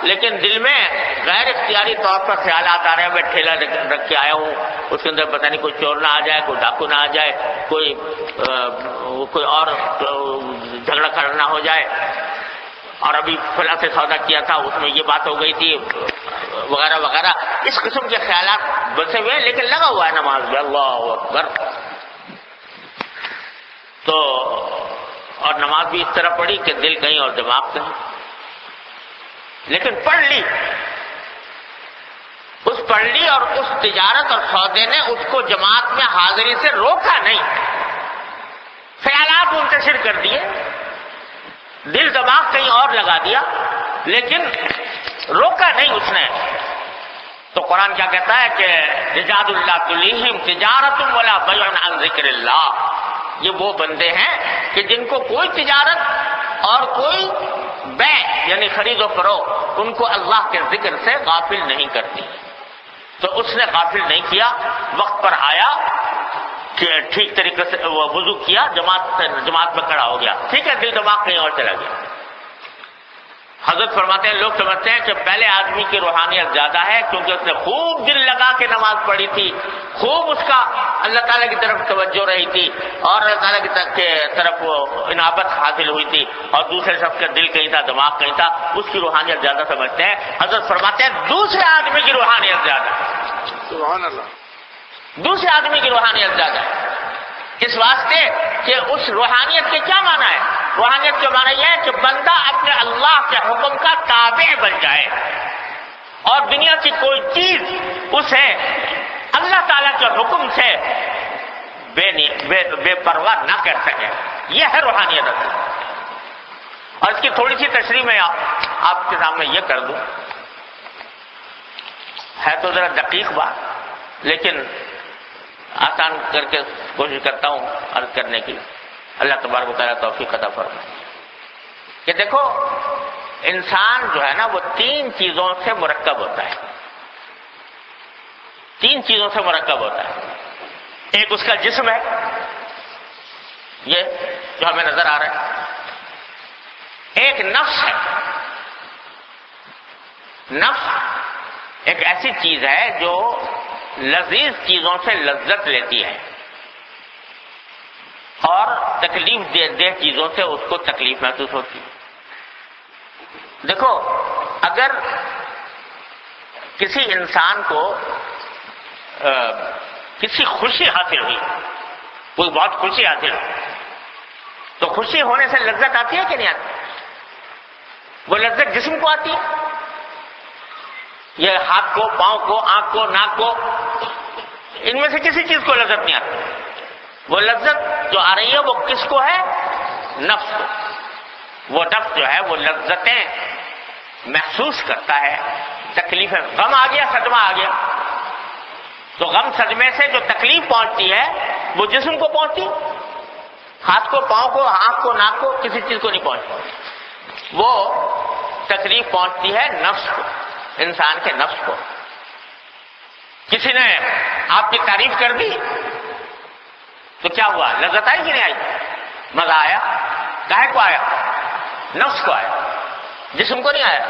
لیکن دل میں غیر اختیاری طور پر خیالات آ رہے ہیں، میں ٹھیلا رکھ کے آیا ہوں، اس کے اندر پتہ نہیں کوئی چور نہ آ جائے، کوئی ڈاکو نہ آ جائے، کوئی اور جھگڑا کرنا ہو جائے، اور ابھی فلاں سے سودا کیا تھا اس میں یہ بات ہو گئی تھی وغیرہ وغیرہ. اس قسم کے خیالات بسے ہوئے، لیکن لگا ہوا ہے نماز میں، اللہ اکبر. تو اور نماز بھی اس طرح پڑھی کہ دل کہیں اور دماغ کہیں، لیکن پڑھ لی اور اس تجارت اور سودے نے اس کو جماعت میں حاضری سے روکا نہیں. خیالات منتشر کر دیے، دل دماغ کہیں اور لگا دیا، لیکن روکا نہیں اس نے. تو قرآن کیا کہتا ہے کہ رجال اللہ تلیہم تجارت ولا بیع عن ذکر اللہ. یہ وہ بندے ہیں کہ جن کو کوئی تجارت اور کوئی بیع یعنی خرید و فروخت ان کو اللہ کے ذکر سے غافل نہیں کرتی. تو اس نے غافل نہیں کیا، وقت پر آیا کہ ٹھیک طریقے سے وہ وضو کیا، جماعت میں کھڑا ہو گیا، ٹھیک ہے، دل دماغ کہیں اور چلا گیا. حضرت فرماتے ہیں لوگ سمجھتے ہیں کہ پہلے آدمی کی روحانیت زیادہ ہے کیونکہ اس نے خوب دل لگا کے نماز پڑھی تھی، خوب اس کا اللہ تعالیٰ کی طرف توجہ رہی تھی اور اللہ تعالیٰ کی طرف وہ انابت حاصل ہوئی تھی، اور دوسرے شخص کا دل کہیں تھا، دماغ کہیں تھا، اس کی روحانیت زیادہ سمجھتے ہیں. حضرت فرماتے ہیں دوسرے آدمی کی روحانیت زیادہ ہے. سبحان اللہ. دوسرے آدمی کی روحانیت زیادہ ہے، اس واسطے کہ اس روحانیت کے کیا معنی ہے؟ روحانیت کے معنی یہ ہے کہ بندہ اپنے اللہ کے حکم کا تابع بن جائے اور دنیا کی کوئی چیز اسے اللہ تعالیٰ کے حکم سے بے پرواہ نہ کر سکے. یہ ہے روحانیت. اور اس کی تھوڑی سی تشریح میں آپ کے سامنے یہ کر دوں، ہے تو ذرا دقیق بات لیکن آسان کر کے کوشش کرتا ہوں عرض کرنے کی. اللہ تبارک و تعالیٰ توفیق عطا فرمائے. کہ دیکھو انسان جو ہے نا وہ 3 چیزوں سے مرکب ہوتا ہے. 3 چیزوں سے مرکب ہوتا ہے. ایک اس کا جسم ہے، یہ جو ہمیں نظر آ رہا ہے. ایک نفس ہے. نفس ایک ایسی چیز ہے جو لذیذ چیزوں سے لذت لیتی ہے اور تکلیف دہ چیزوں سے اس کو تکلیف محسوس ہوتی ہے. دیکھو، اگر کسی انسان کو کسی خوشی حاصل ہوئی، کوئی بہت خوشی حاصل ہوئی، تو خوشی ہونے سے لذت آتی ہے کہ نہیں آتی؟ وہ لذت جسم کو آتی ہے، یہ ہاتھ کو، پاؤں کو، آنکھ کو، ناک کو، ان میں سے کسی چیز کو لذت نہیں آتی. وہ لذت جو آ رہی ہے وہ کس کو ہے؟ نفس کو. وہ نفس جو ہے وہ لذتیں محسوس کرتا ہے. تکلیفیں، غم آ گیا، صدمہ آ گیا، تو غم صدمے سے جو تکلیف پہنچتی ہے وہ جسم کو پہنچتی، ہاتھ کو، پاؤں کو، آنکھ کو، ناک کو، کسی چیز کو نہیں پہنچتی. وہ تکلیف پہنچتی ہے نفس کو، انسان کے نفس کو. کسی نے آپ کی تعریف کر دی تو کیا ہوا؟ لذت آئی کہ نہیں آئی؟ مزہ آیا. کاہے کو آیا؟ نفس کو آیا، جسم کو نہیں آیا.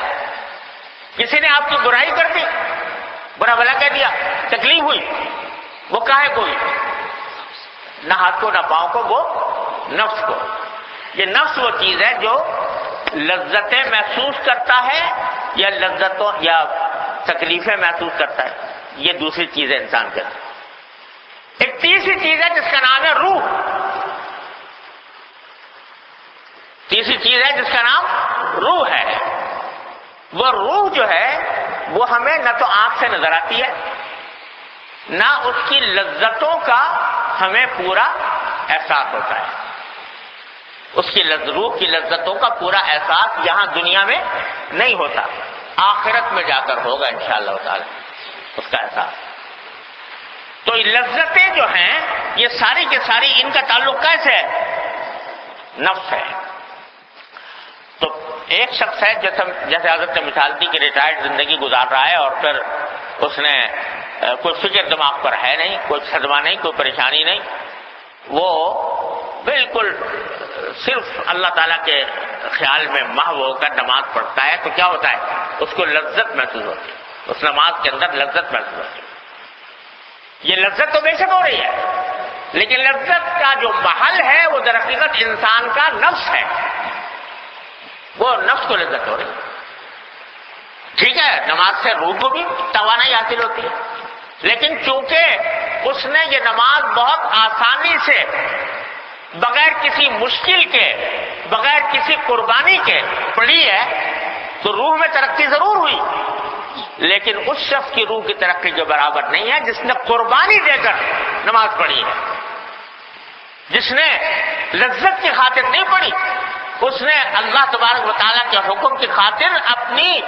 کسی نے آپ کی برائی کر دی، برا بھلا کہہ دیا، تکلیف ہوئی، وہ کاہے کو ہوئی؟ نہ ہاتھ کو، نہ پاؤں کو، وہ نفس کو. یہ نفس وہ چیز ہے جو لذتیں محسوس کرتا ہے یا لذتوں یا تکلیفیں محسوس کرتا ہے. یہ دوسری چیز ہے انسان کے اندر. ایک تیسری چیز ہے جس کا نام ہے روح. تیسری چیز ہے جس کا نام روح ہے. وہ روح جو ہے وہ ہمیں نہ تو آنکھ سے نظر آتی ہے، نہ اس کی لذتوں کا ہمیں پورا احساس ہوتا ہے. اس کی روح کی لذتوں کا پورا احساس یہاں دنیا میں نہیں ہوتا، آخرت میں جا کر ہوگا انشاءاللہ تعالی اس کا احساس. تو لذتیں جو ہیں یہ ساری کے ساری، ان کا تعلق کیسے ہے؟ نفس ہے. تو ایک شخص ہے جیسے حضرت نے مثال دی کہ ریٹائرڈ زندگی گزار رہا ہے اور پھر اس نے کوئی فکر دماغ پر ہے نہیں، کوئی صدمہ نہیں، کوئی پریشانی نہیں، وہ بالکل صرف اللہ تعالیٰ کے خیال میں محو ہو کر نماز پڑھتا ہے، تو کیا ہوتا ہے؟ اس کو لذت محسوس ہوتی ہے، اس نماز کے اندر لذت محسوس ہوتی ہے. یہ لذت تو بے شک ہو رہی ہے، لیکن لذت کا جو محل ہے وہ در حقیقت انسان کا نفس ہے. وہ نفس کو لذت ہو رہی ہے. ٹھیک ہے، نماز سے روح کو بھی توانائی حاصل ہوتی ہے، لیکن چونکہ اس نے یہ نماز بہت آسانی سے، بغیر کسی مشکل کے، بغیر کسی قربانی کے پڑھی ہے، تو روح میں ترقی ضرور ہوئی، لیکن اس شخص کی روح کی ترقی کے برابر نہیں ہے جس نے قربانی دے کر نماز پڑھی ہے. جس نے لذت کی خاطر نہیں پڑھی، اس نے اللہ تبارک و تعالیٰ کے حکم کی خاطر اپنی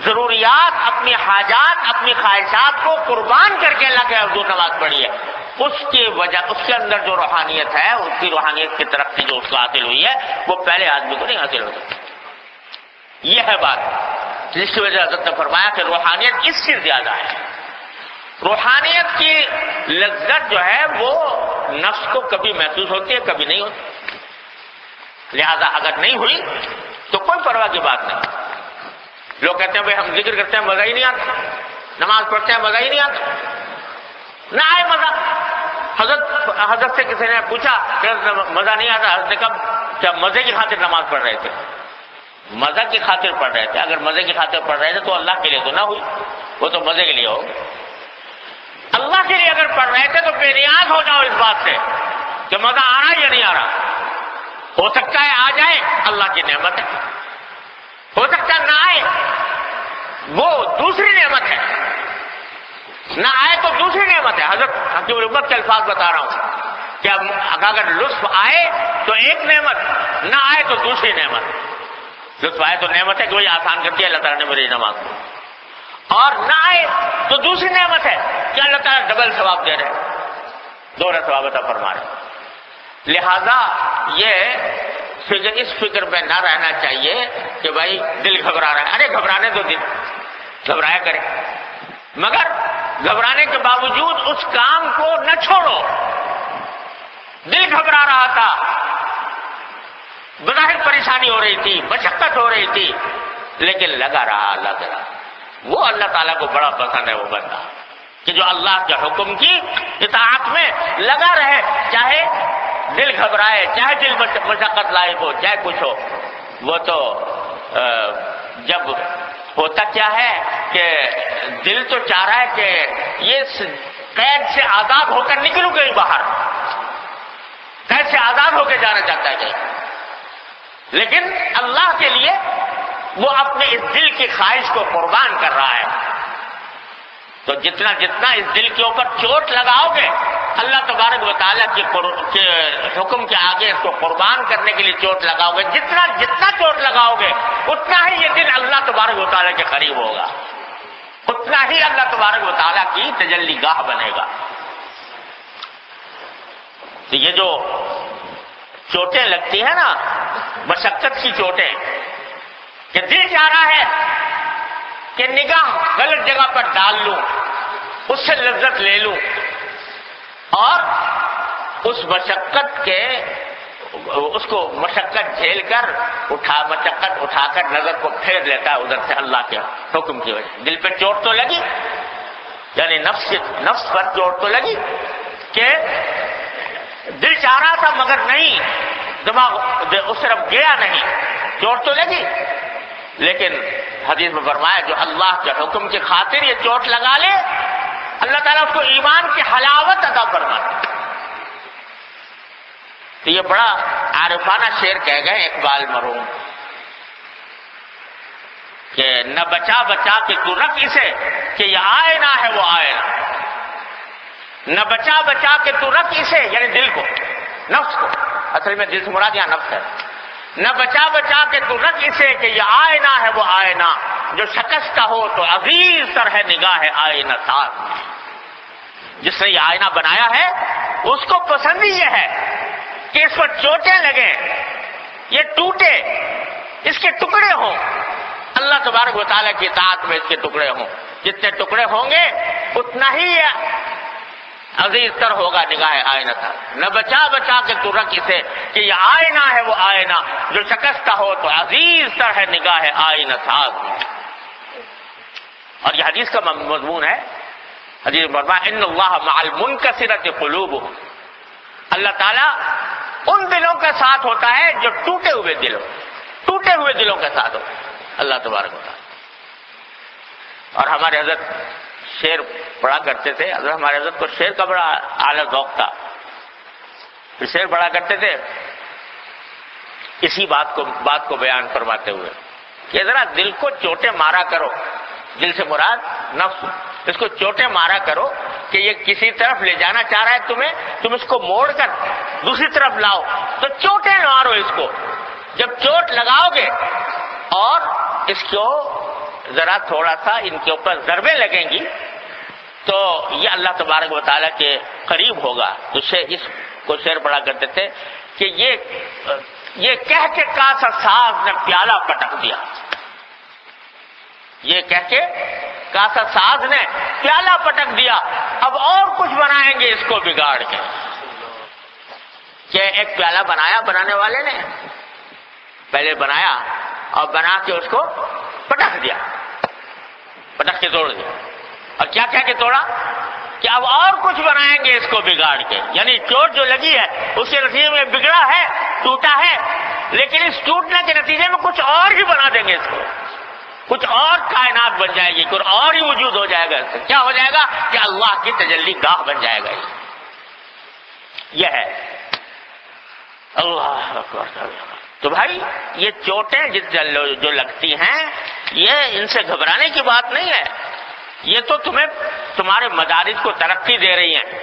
ضروریات، اپنی حاجات، اپنی خواہشات کو قربان کر کے اللہ کے حضور نماز پڑھی ہے. اس کی وجہ، اس کے اندر جو روحانیت ہے، اس کی روحانیت کی ترقی جو اس کو حاصل ہوئی ہے وہ پہلے آدمی کو نہیں حاصل ہو سکتی. یہ ہے بات جس کی وجہ حضرت نے فرمایا کہ روحانیت اس سے زیادہ ہے. روحانیت کی لذت جو ہے وہ نفس کو کبھی محسوس ہوتی ہے، کبھی نہیں ہوتی. لہذا اگر نہیں ہوئی تو کوئی پرواہ کی بات نہیں. لوگ کہتے ہیں بھائی ہم ذکر کرتے ہیں مزہ ہی نہیں آتا، نماز پڑھتے ہیں مزہ ہی نہیں آتا. نہ آئے مزہ. حضرت سے کسی نے پوچھا کہ مزہ نہیں آتا، حضرت نے کہا کیا مزے کی خاطر نماز پڑھ رہے تھے؟ مزہ کی خاطر پڑھ رہے تھے. اگر مزے کی خاطر پڑھ رہے تھے تو اللہ کے لیے تو نہ ہوئی، وہ تو مزے کے لیے ہو. اللہ کے لیے اگر پڑھ رہے تھے تو بے نیاز ہو جاؤ اس بات سے کہ مزہ آ رہا ہے یا نہیں آ رہا. ہو سکتا ہے آ جائے، اللہ کی نعمت ہے. ہو سکتا ہے نہ آئے، وہ دوسری نعمت ہے. نہ آئے تو دوسری نعمت ہے. حضرت حکیم الامت کے الفاظ بتا رہا ہوں کہ اگر لطف آئے تو ایک نعمت، نہ آئے تو دوسری نعمت. لطف آئے تو نعمت ہے کہ وہی آسان کرتی ہے اللہ تعالیٰ نے میری نماز کو، اور نہ آئے تو دوسری نعمت ہے کہ اللہ تعالیٰ ڈبل ثواب دے رہے ہیں، دوہرا ثواب عطا فرما رہے ہیں. لہذا یہ اس فکر میں نہ رہنا چاہیے کہ بھائی دل گھبرا رہا ہے. ارے گھبرانے تو دل گھبرایا کرے، مگر گھبرانے کے باوجود اس کام کو نہ چھوڑو. دل گھبرا رہا تھا، بظاہر پریشانی ہو رہی تھی، مشقت ہو رہی تھی، لیکن لگا رہا. وہ اللہ تعالیٰ کو بڑا پسند ہے وہ بندہ کہ جو اللہ کے حکم کی اطاعت میں لگا رہے، چاہے دل گھبرائے، چاہے دل مشقت لاحق ہو، چاہے کچھ ہو. وہ تو جب ہوتا کیا ہے کہ دل تو چاہ رہا ہے کہ یہ قید سے آزاد ہو کر نکلوں گئی باہر، قید سے آزاد ہو کے جانا چاہتا ہے کہیں، لیکن اللہ کے لیے وہ اپنے اس دل کی خواہش کو قربان کر رہا ہے. تو جتنا اس دل کے اوپر چوٹ لگاؤ گے، اللہ تبارک و تعالیٰ کے حکم کے آگے اس کو قربان کرنے کے لیے چوٹ لگاؤ گے، جتنا چوٹ لگاؤ گے اتنا ہی یہ دل اللہ تبارک و تعالیٰ کے قریب ہوگا، اتنا ہی اللہ تبارک و تعالیٰ کی تجلی گاہ بنے گا. تو یہ جو چوٹیں لگتی ہیں نا، مشقت کی چوٹیں، کہ دل چاہ رہا ہے کہ نگاہ غلط جگہ پر ڈال لوں، اس سے لذت لے لوں، اور اس مشقت جھیل کر مشقت اٹھا کر نظر کو پھیر لیتا ہے ادھر سے اللہ کے حکم کی وجہ. دل پہ چوٹ تو لگی، یعنی نفس پر چوٹ تو لگی کہ دل چاہ رہا تھا مگر نہیں، دماغ اس طرف گیا نہیں، چوٹ تو لگی. لیکن حدیث میں فرمایا جو اللہ کے حکم کی خاطر یہ چوٹ لگا لے، اللہ تعالیٰ اس کو ایمان کی حلاوت عطا فرماتا. تو یہ بڑا عارفانہ شعر کہہ گئے اقبال مرحوم کہ نہ بچا بچا کے تو رکھ اسے کہ یہ آئینہ ہے وہ آئینہ، نہ بچا بچا کے تو رکھ اسے، یعنی دل کو، نفس کو، اصل میں دل سے مراد یہاں نفس ہے. نہ بچا بچا کے تو رکھ اسے کہ یہ آئینہ ہے وہ آئینہ، جو شکستہ ہو تو عزیز تر ہے نگاہ آئینہ ساز. جس نے یہ آئینہ بنایا ہے اس کو پسند ہی یہ ہے کہ اس پر چوٹیں لگیں، یہ ٹوٹے، اس کے ٹکڑے ہوں، اللہ تبارک و تعالیٰ کی اطاعت میں اس کے ٹکڑے ہوں. جتنے ٹکڑے ہوں گے اتنا ہی عزیز تر ہوگا نگاہ آئینہ تھا. نہ بچا بچا کے تو رکھ اسے کہ یہ آئینہ ہے وہ آئینہ، جو شکستہ ہو تو عزیز تر ہے نگاہ آئینہ ساز. اور یہ حدیث کا مضمون ہے. حدیث فرمایا ان اللہ مع المنکسرۃ قلوبہم، اللہ تعالیٰ ان دلوں کے ساتھ ہوتا ہے جو ٹوٹے ہوئے دلوں کے ساتھ ہوتا ہے اللہ تبارک و تعالیٰ. اور ہمارے حضرت شعر پڑھا کرتے تھے، ہمارے حضرت کو شعر کا بڑا اعلیٰ ذوق تھا. شعر پڑھا کرتے تھے اسی بات کو بیان فرماتے ہوئے کہ ذرا دل کو چوٹیں مارا کرو، دل سے مراد نفس، اس کو چوٹیں مارا کرو کہ یہ کسی طرف لے جانا چاہ رہا ہے تمہیں، تم اس کو موڑ کر دوسری طرف لاؤ، تو چوٹیں مارو اس کو. جب چوٹ لگاؤ گے اور اس کو ذرا تھوڑا سا ان کے اوپر ضربیں لگیں گی تو یہ اللہ تبارک و تعالیٰ کے قریب ہوگا. تو اس کو شعر پڑھا کرتے تھے کہ یہ کہہ کے کاسا ساز نے پیالہ پٹک دیا، یہ کہہ کے کاسا ساز نے پیالہ پٹک دیا، اب اور کچھ بنائیں گے اس کو بگاڑ کے. کہ ایک پیالہ بنایا بنانے والے نے، پہلے بنایا اور بنا کے اس کو پٹک دیا، پٹک کے توڑ دیا. اور کیا کہہ کے توڑا کہ اب اور کچھ بنائیں گے اس کو بگاڑ کے. یعنی چوٹ جو لگی ہے اس کے نتیجے میں بگڑا ہے، ٹوٹا ہے، لیکن اس ٹوٹنے کے نتیجے میں کچھ اور ہی بنا دیں گے اس کو، کچھ اور کائنات بن جائے گی، کچھ اور ہی وجود ہو جائے گا. اس سے کیا ہو جائے گا کہ اللہ کی تجلی گاہ بن جائے گا. یہ ہے اللہ اکبر. تو بھائی یہ چوٹیں جو لگتی ہیں یہ ان سے گھبرانے کی بات نہیں ہے، یہ تو تمہارے مدارج کو ترقی دے رہی ہیں،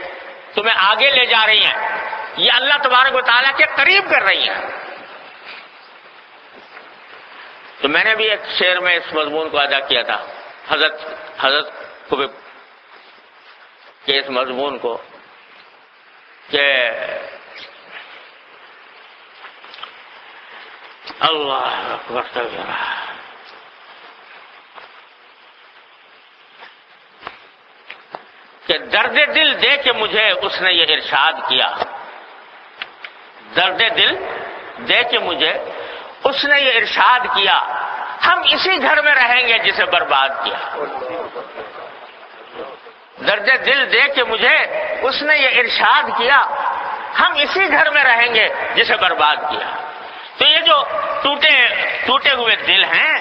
تمہیں آگے لے جا رہی ہیں، یہ اللہ تبارک و تعالیٰ کے قریب کر رہی ہیں. تو میں نے بھی ایک شعر میں اس مضمون کو ادا کیا تھا، حضرت کو بھی کہ اس مضمون کو کہ اللہ اکبر، کہ درد دل دے کے مجھے اس نے یہ ارشاد کیا، درد دل دے کے مجھے اس نے یہ ارشاد کیا ہم اسی گھر میں رہیں گے جسے برباد کیا. درد دل دے کے مجھے اس نے یہ ارشاد کیا ہم اسی گھر میں رہیں گے جسے برباد کیا. تو یہ جو ٹوٹے ہوئے دل ہیں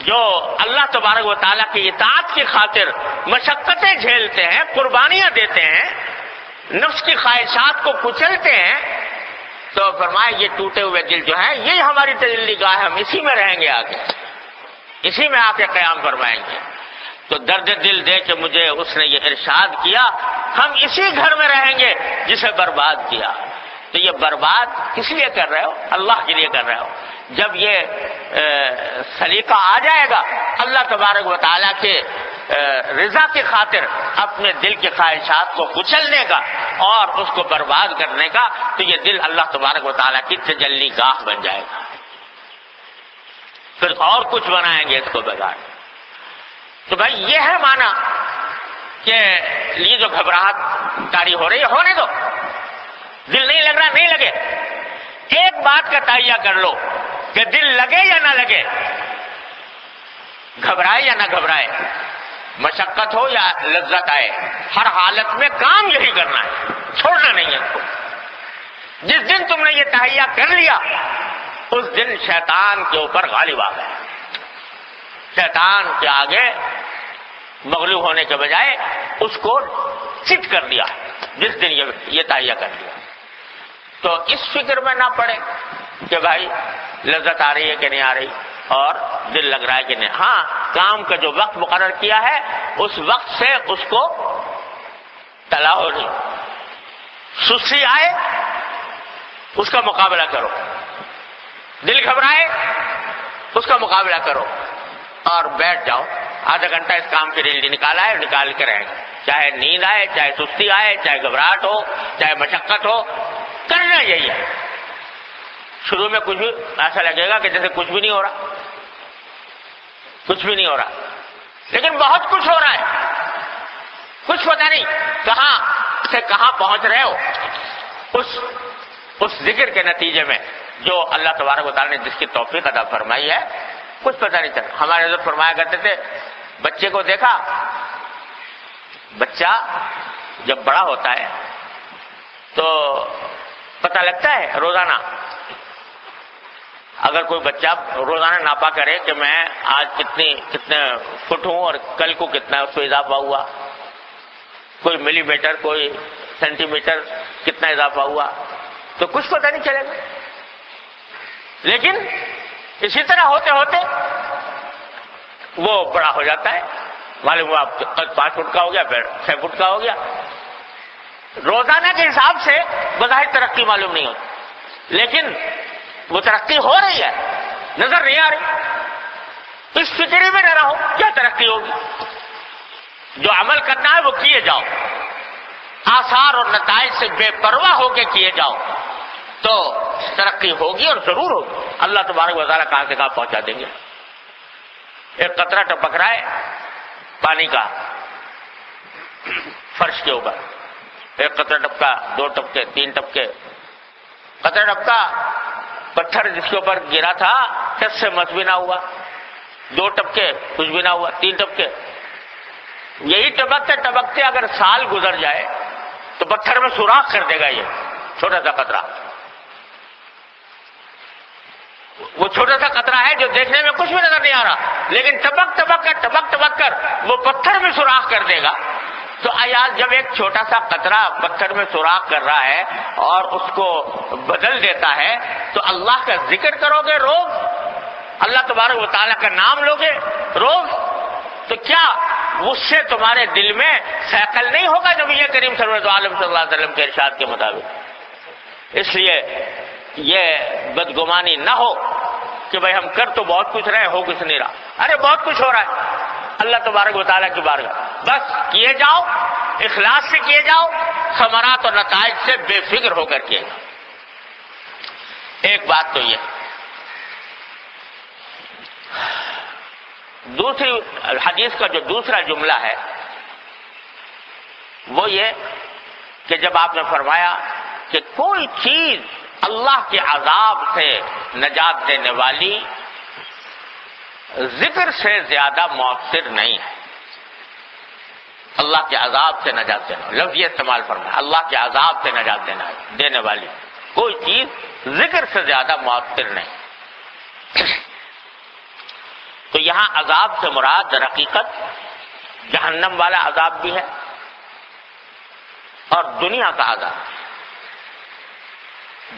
جو اللہ تبارک و تعالیٰ کی اطاعت کی خاطر مشقتیں جھیلتے ہیں، قربانیاں دیتے ہیں، نفس کی خواہشات کو کچلتے ہیں، تو فرمایا یہ ٹوٹے ہوئے دل جو ہیں یہی ہماری تجلی گاہ ہے، ہم اسی میں رہیں گے، آگے اسی میں آ کے قیام فرمائیں گے. تو درد دل دے کے مجھے اس نے یہ ارشاد کیا ہم اسی گھر میں رہیں گے جسے برباد کیا. تو یہ برباد کس لیے کر رہے ہو؟ اللہ کے لیے کر رہے ہو. جب یہ سلیقہ آ جائے گا اللہ تبارک و تعالیٰ کے رضا کی خاطر اپنے دل کی خواہشات کو کچلنے کا اور اس کو برباد کرنے کا، تو یہ دل اللہ تبارک و تعالیٰ کی تجلی گاہ بن جائے گا. پھر اور کچھ بنائیں گے اس کو بگاڑ. تو بھائی یہ ہے معنی کہ یہ جو گھبراہٹ طاری ہو رہی ہے ہونے دو، دل نہیں لگ رہا نہیں لگے. ایک بات کا تائیہ کر لو کہ دل لگے یا نہ لگے، گھبرائے یا نہ گھبرائے، مشقت ہو یا لذت آئے، ہر حالت میں کام یہی کرنا ہے، چھوڑنا نہیں ہے اس کو. جس دن تم نے یہ تہیہ کر لیا اس دن شیطان کے اوپر غالب آ گئے. شیطان کے آگے مغلوب ہونے کے بجائے اس کو چٹ کر دیا جس دن یہ تہیہ کر لیا. تو اس فکر میں نہ پڑے کہ بھائی لذت آ رہی ہے کہ نہیں آ رہی اور دل لگ رہا ہے کہ نہیں. ہاں کام کا جو وقت مقرر کیا ہے اس وقت سے اس کو ٹلاؤ نہیں. سستی آئے اس کا مقابلہ کرو، دل گھبرائے اس کا مقابلہ کرو اور بیٹھ جاؤ. آدھا گھنٹہ اس کام کے لیے نکالا ہے، نکال کے رہیں گے. چاہے نیند آئے، چاہے سستی آئے، چاہے گھبراہٹ ہو، چاہے مشقت ہو، کرنا یہی ہے. شروع میں کچھ بھی ایسا لگے گا کہ جیسے کچھ بھی نہیں ہو رہا، کچھ بھی نہیں ہو رہا، لیکن بہت کچھ ہو رہا ہے. کچھ پتہ نہیں کہاں سے کہاں پہنچ رہے ہو اس ذکر کے نتیجے میں جو اللہ تبارک و تعالیٰ نے جس کی توفیق عطا فرمائی ہے. کچھ پتہ نہیں چلا. ہمارے حضرت فرمایا کرتے تھے بچے کو دیکھا، بچہ جب بڑا ہوتا ہے تو پتہ لگتا ہے روزانہ. اگر کوئی بچہ روزانہ ناپا کرے کہ میں آج کتنے فٹ ہوں اور کل کو کتنا اس کو اضافہ ہوا، کوئی ملی میٹر کوئی سینٹی میٹر کتنا اضافہ ہوا، تو کچھ پتہ نہیں چلے گا. لیکن اسی طرح ہوتے ہوتے وہ بڑا ہو جاتا ہے. معلوم ہوا آپ 5 فٹ کا ہو گیا، پھر 6 فٹ کا ہو گیا. روزانہ کے حساب سے بظاہر ترقی معلوم نہیں ہوتی، لیکن وہ ترقی ہو رہی ہے، نظر نہیں آ رہی. اس فکری میں نہ رہو کیا ترقی ہوگی. جو عمل کرنا ہے وہ کیے جاؤ، آثار اور نتائج سے بے پرواہ ہو کے کیے جاؤ تو ترقی ہوگی اور ضرور ہوگی. اللہ تبارک و تعالیٰ کہاں سے کہاں پہنچا دیں گے. ایک قطرہ ٹپک رہا ہے پانی کا فرش کے اوپر، ایک قطرہ ٹپکا، 2 ٹپکے، 3 ٹپکے. قطرہ ٹپکا، پتھر جس کے اوپر گرا تھا ٹس سے مس بھی نہ ہوا. 2 ٹپکے کچھ بھی نہ ہوا. 3 ٹپکے. یہی ٹپکتے ٹپکتے اگر سال گزر جائے تو پتھر میں سوراخ کر دے گا. یہ چھوٹا سا قطرہ، وہ چھوٹا سا قطرہ ہے جو دیکھنے میں کچھ بھی نظر نہیں آ رہا، لیکن ٹپک کر وہ پتھر میں سوراخ کر دے گا. تو آیات جب ایک چھوٹا سا قطرہ پتھر میں سوراخ کر رہا ہے اور اس کو بدل دیتا ہے تو اللہ کا ذکر کرو گے روز، اللہ تبارک و تعالیٰ کا نام لوگے روز، تو کیا اس سے تمہارے دل میں سیکل نہیں ہوگا نبی کریم صلی اللہ علیہ وسلم کے ارشاد کے مطابق. اس لیے یہ بدگمانی نہ ہو کہ بھائی ہم کر تو بہت کچھ رہے ہو کچھ نہیں رہا. ارے بہت کچھ ہو رہا ہے اللہ تبارک و تعالیٰ کی بارگاہ. بس کیے جاؤ، اخلاص سے کیے جاؤ، ثمرات اور نتائج سے بے فکر ہو کر کیے جاؤ. ایک بات تو یہ. دوسری حدیث کا جو دوسرا جملہ ہے وہ یہ کہ جب آپ نے فرمایا کہ کوئی چیز اللہ کے عذاب سے نجات دینے والی ذکر سے زیادہ مؤثر نہیں ہے. اللہ کے عذاب سے نجات دینا، لفظ یہ استعمال فرمایا، اللہ کے عذاب سے نجات دینے والی کوئی چیز ذکر سے زیادہ مؤثر نہیں. تو یہاں عذاب سے مراد در حقیقت جہنم والا عذاب بھی ہے اور دنیا کا عذاب.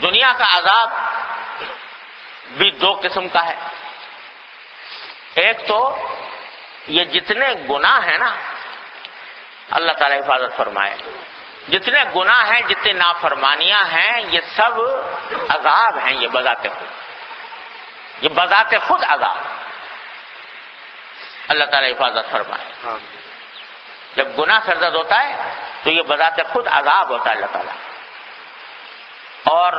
دنیا کا عذاب بھی دو قسم کا ہے. ایک تو یہ جتنے گناہ ہیں نا، اللہ تعالیٰ حفاظت فرمائے، جتنے گناہ ہیں، جتنے نافرمانیاں ہیں، یہ سب عذاب ہیں. یہ بذات خود عذاب. اللہ تعالیٰ حفاظت فرمائے. جب گناہ سرزد ہوتا ہے تو یہ بذات خود عذاب ہوتا ہے اللہ تعالیٰ، اور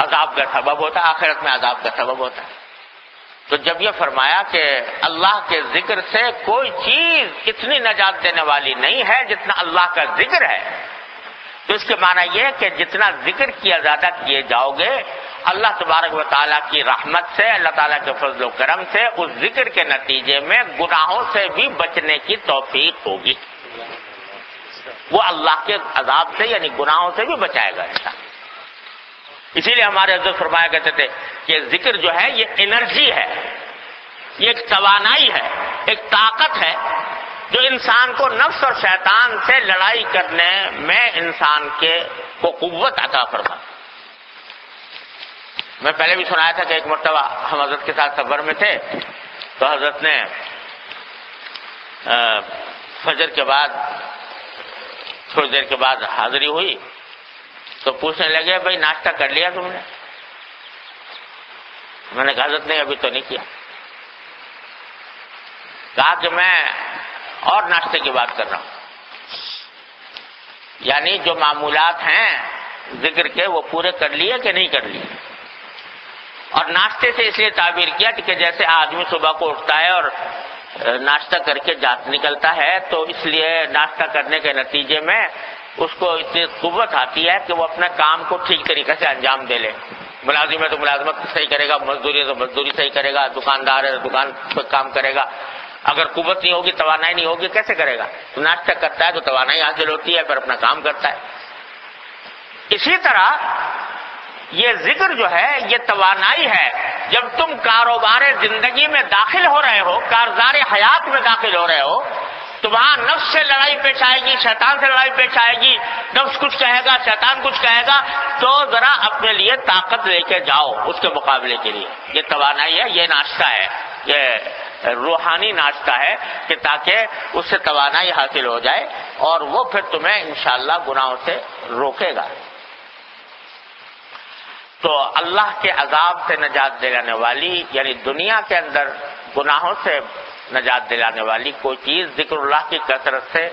عذاب کا سبب ہوتا ہے، آخرت میں عذاب کا سبب ہوتا ہے. تو جب یہ فرمایا کہ اللہ کے ذکر سے کوئی چیز اتنی نجات دینے والی نہیں ہے جتنا اللہ کا ذکر ہے، تو اس کے معنی یہ ہے کہ جتنا ذکر کیا زیادہ کیے جاؤ گے، اللہ تبارک و تعالیٰ کی رحمت سے، اللہ تعالیٰ کے فضل و کرم سے اس ذکر کے نتیجے میں گناہوں سے بھی بچنے کی توفیق ہوگی. وہ اللہ کے عذاب سے یعنی گناہوں سے بھی بچائے گا انسان. اسی لیے ہمارے حضرت فرمایا کرتے تھے کہ ذکر جو ہے یہ انرجی ہے، یہ ایک توانائی ہے، ایک طاقت ہے جو انسان کو نفس اور شیطان سے لڑائی کرنے میں انسان کو قوت عطا فرما. میں پہلے بھی سنایا تھا کہ ایک مرتبہ ہم حضرت کے ساتھ سفر میں تھے، تو حضرت نے فجر کے بعد تھوڑی دیر کے بعد حاضری ہوئی تو پوچھنے لگے بھائی ناشتہ کر لیا تم نے؟ میں نے کہا حضرت نہیں ابھی تو نہیں کیا. کہا کہ میں اور ناشتے کی بات کر رہا ہوں، یعنی جو معمولات ہیں ذکر کے وہ پورے کر لیے کہ نہیں کر لیے. اور ناشتے سے اس لیے تعبیر کیا کہ جیسے آدمی صبح کو اٹھتا ہے اور ناشتہ کر کے نکلتا ہے، تو اس لیے ناشتہ کرنے کے نتیجے میں اس کو اتنی قوت آتی ہے کہ وہ اپنے کام کو ٹھیک طریقے سے انجام دے لے. ملازم ہے تو ملازمت صحیح کرے گا، مزدوری ہے تو مزدوری صحیح کرے گا، دکاندار ہے تو دکان پہ کام کرے گا. اگر قوت نہیں ہوگی، توانائی نہیں ہوگی، کیسے کرے گا؟ تو ناشتہ کرتا ہے تو توانائی حاصل ہوتی ہے، پھر اپنا کام کرتا ہے. اسی طرح یہ ذکر جو ہے یہ توانائی ہے. جب تم کاروبار زندگی میں داخل ہو رہے ہو، کارزار حیات میں داخل ہو رہے ہو، تو وہاں نفس سے لڑائی پیش آئے گی، شیطان سے لڑائی پیش آئے گی، نفس کچھ کہے گا، شیطان کچھ کہے گا، تو ذرا اپنے لیے طاقت لے کے جاؤ اس کے مقابلے کے لیے. یہ توانائی ہے، یہ ناشتہ ہے، یہ روحانی ناشتہ ہے کہ تاکہ اس سے توانائی حاصل ہو جائے اور وہ پھر تمہیں انشاءاللہ گناہوں سے روکے گا. تو اللہ کے عذاب سے نجات دلانے والی یعنی دنیا کے اندر گناہوں سے نجات دلانے والی کوئی چیز ذکر اللہ کی کثرت سے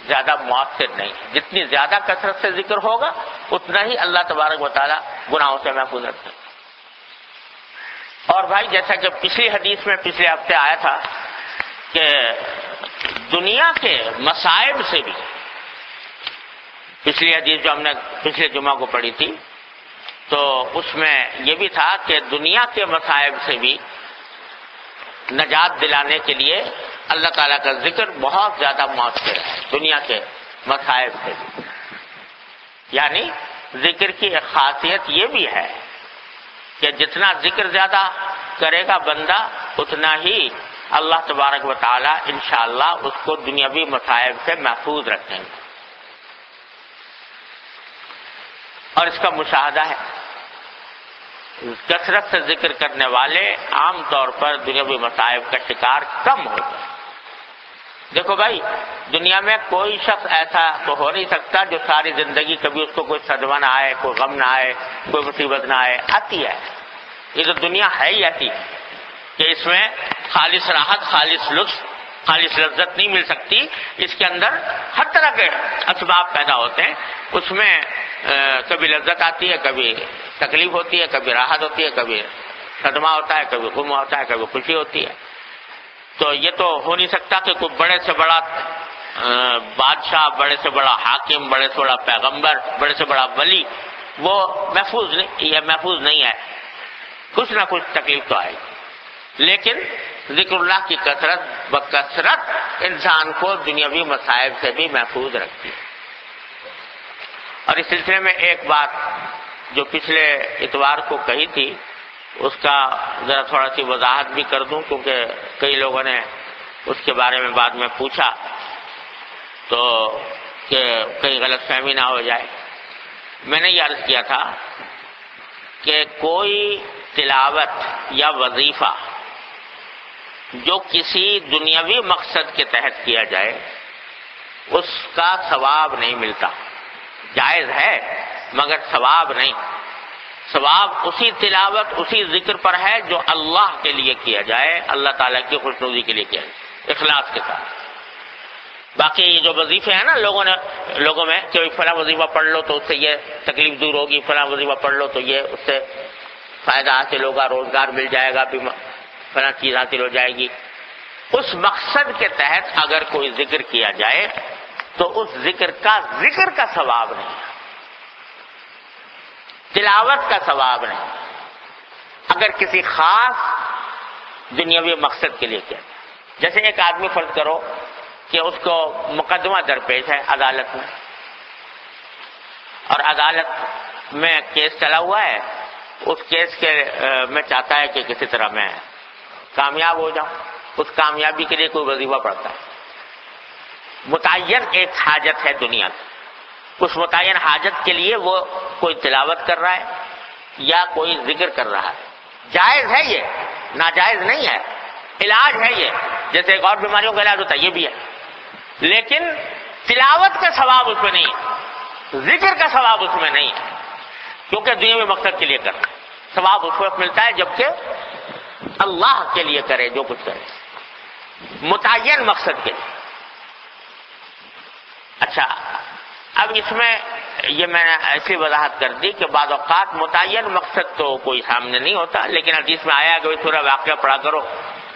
زیادہ مؤثر نہیں. جتنی زیادہ کثرت سے ذکر ہوگا اتنا ہی اللہ تبارک و تعالیٰ گناہوں سے محفوظ رکھتے ہیں. اور بھائی جیسا کہ پچھلی حدیث میں پچھلے ہفتے آیا تھا کہ دنیا کے مصائب سے بھی، پچھلی حدیث جو ہم نے پچھلے جمعہ کو پڑھی تھی تو اس میں یہ بھی تھا کہ دنیا کے مصائب سے بھی نجات دلانے کے لیے اللہ تعالیٰ کا ذکر بہت زیادہ مؤثر ہے. دنیا کے مصائب سے بھی، یعنی ذکر کی ایک خاصیت یہ بھی ہے کہ جتنا ذکر زیادہ کرے گا بندہ اتنا ہی اللہ تبارک و تعالیٰ انشاءاللہ اس کو دنیاوی مصائب سے محفوظ رکھیں گے. اور اس کا مشاہدہ ہے، کثرت سے ذکر کرنے والے عام طور پر دنیاوی مصائب کا شکار کم ہوتے ہیں. دیکھو بھائی، دنیا میں کوئی شخص ایسا تو ہو نہیں سکتا جو ساری زندگی کبھی اس کو کوئی صدمہ نہ آئے، کوئی غم نہ آئے، کوئی مصیبت نہ آئے. آتی ہے، یہ تو دنیا ہے ہی ایسی کہ اس میں خالص راحت، خالص لطف، خالص لذت نہیں مل سکتی. اس کے اندر ہر طرح کے اسباب پیدا ہوتے ہیں. اس میں کبھی لذت آتی ہے، کبھی تکلیف ہوتی ہے، کبھی راحت ہوتی ہے، کبھی صدمہ ہوتا ہے، کبھی غم ہوتا ہے، کبھی خوشی ہوتی ہے. تو یہ تو ہو نہیں سکتا کہ کوئی بڑے سے بڑا بادشاہ، بڑے سے بڑا حاکم، بڑے سے بڑا پیغمبر، بڑے سے بڑا ولی وہ محفوظ نہیں ہے، کچھ نہ کچھ تکلیف تو آئے گی، لیکن ذکر اللہ کی کثرت بکثرت انسان کو دنیاوی مصائب سے بھی محفوظ رکھتی ہے۔ اور اس سلسلے میں ایک بات جو پچھلے اتوار کو کہی تھی اس کا ذرا تھوڑا سی وضاحت بھی کر دوں، کیونکہ کئی لوگوں نے اس کے بارے میں بعد میں پوچھا تو کہ کہیں غلط فہمی نہ ہو جائے۔ میں نے یہ عرض کیا تھا کہ کوئی تلاوت یا وظیفہ جو کسی دنیاوی مقصد کے تحت کیا جائے اس کا ثواب نہیں ملتا، جائز ہے مگر ثواب نہیں۔ ثواب اسی تلاوت اسی ذکر پر ہے جو اللہ کے لیے کیا جائے، اللہ تعالیٰ کی خوشنودی کے لیے کیا جائے اخلاص کے ساتھ۔ باقی یہ جو وظیفے ہیں نا لوگوں میں کہ فلاں وظیفہ پڑھ لو تو اس سے یہ تکلیف دور ہوگی، فلاں وظیفہ پڑھ لو تو یہ اس سے فائدہ حاصل ہوگا، روزگار مل جائے گا، فلاں چیز حاصل ہو جائے گی، اس مقصد کے تحت اگر کوئی ذکر کیا جائے تو اس ذکر کا ثواب نہیں ہے، تلاوت کا ثواب نہیں۔ اگر کسی خاص دنیاوی مقصد کے لیے کیا جیسے ایک آدمی فرض کرو کہ اس کو مقدمہ درپیش ہے عدالت میں، اور عدالت میں کیس چلا ہوا ہے، اس کیس کے میں چاہتا ہے کہ کسی طرح میں کامیاب ہو جاؤں، اس کامیابی کے لیے کوئی وظیفہ پڑھتا ہے۔ متعین ایک حاجت ہے دنیا کی، اس متعین حاجت کے لیے وہ کوئی تلاوت کر رہا ہے یا کوئی ذکر کر رہا ہے، جائز ہے، یہ ناجائز نہیں ہے، علاج ہے یہ، جیسے ایک اور بیماریوں کا علاج ہوتا ہے یہ بھی ہے، لیکن تلاوت کا ثواب اس میں نہیں ہے، ذکر کا ثواب اس میں نہیں ہے، کیونکہ دنیاوی مقصد کے لیے کرنا، ثواب اس وقت ملتا ہے جبکہ اللہ کے لیے کرے جو کچھ کرے، متعین مقصد کے لیے۔ اچھا، اب اس میں یہ میں نے ایسی وضاحت کر دی کہ بعض اوقات متعین مقصد تو کوئی سامنے نہیں ہوتا، لیکن حدیث میں آیا کہ سورہ واقعہ پڑھا کرو،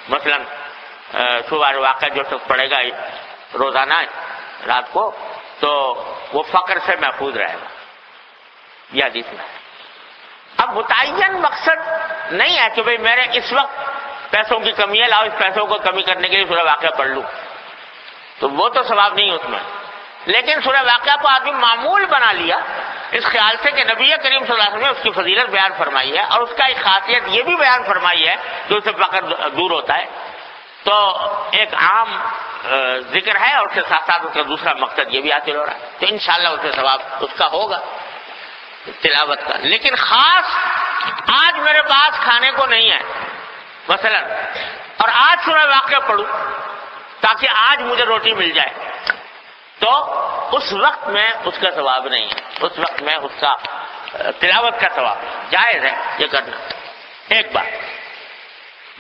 مثلا سورہ واقعہ جو شخص پڑھے گا روزانہ رات کو تو وہ فقر سے محفوظ رہے گا، یہ حدیث میں۔ اب متعین مقصد نہیں ہے کہ بھئی میرے اس وقت پیسوں کی کمی ہے، لاؤ اس پیسوں کو کمی کرنے کے لیے سورہ واقعہ پڑھ لوں، تو وہ تو ثواب نہیں اس میں، لیکن سورہ واقعہ کو آدمی معمول بنا لیا اس خیال سے کہ نبی کریم صلی اللہ علیہ وسلم نے اس کی فضیلت بیان فرمائی ہے اور اس کا ایک خاصیت یہ بھی بیان فرمائی ہے کہ اس سے فقر دور ہوتا ہے، تو ایک عام ذکر ہے اور اس کے ساتھ ساتھ اس کا دوسرا مقصد یہ بھی حاصل ہو رہا ہے، تو انشاءاللہ اس سے ثواب اس کا ہوگا تلاوت کا۔ لیکن خاص آج میرے پاس کھانے کو نہیں ہے مثلا، اور آج سورہ واقعہ پڑھوں تاکہ آج مجھے روٹی مل جائے، تو اس وقت میں اس کا ثواب نہیں ہے، اس وقت میں اس کا تلاوت کا ثواب جائز ہے یہ کرنا، ایک بات۔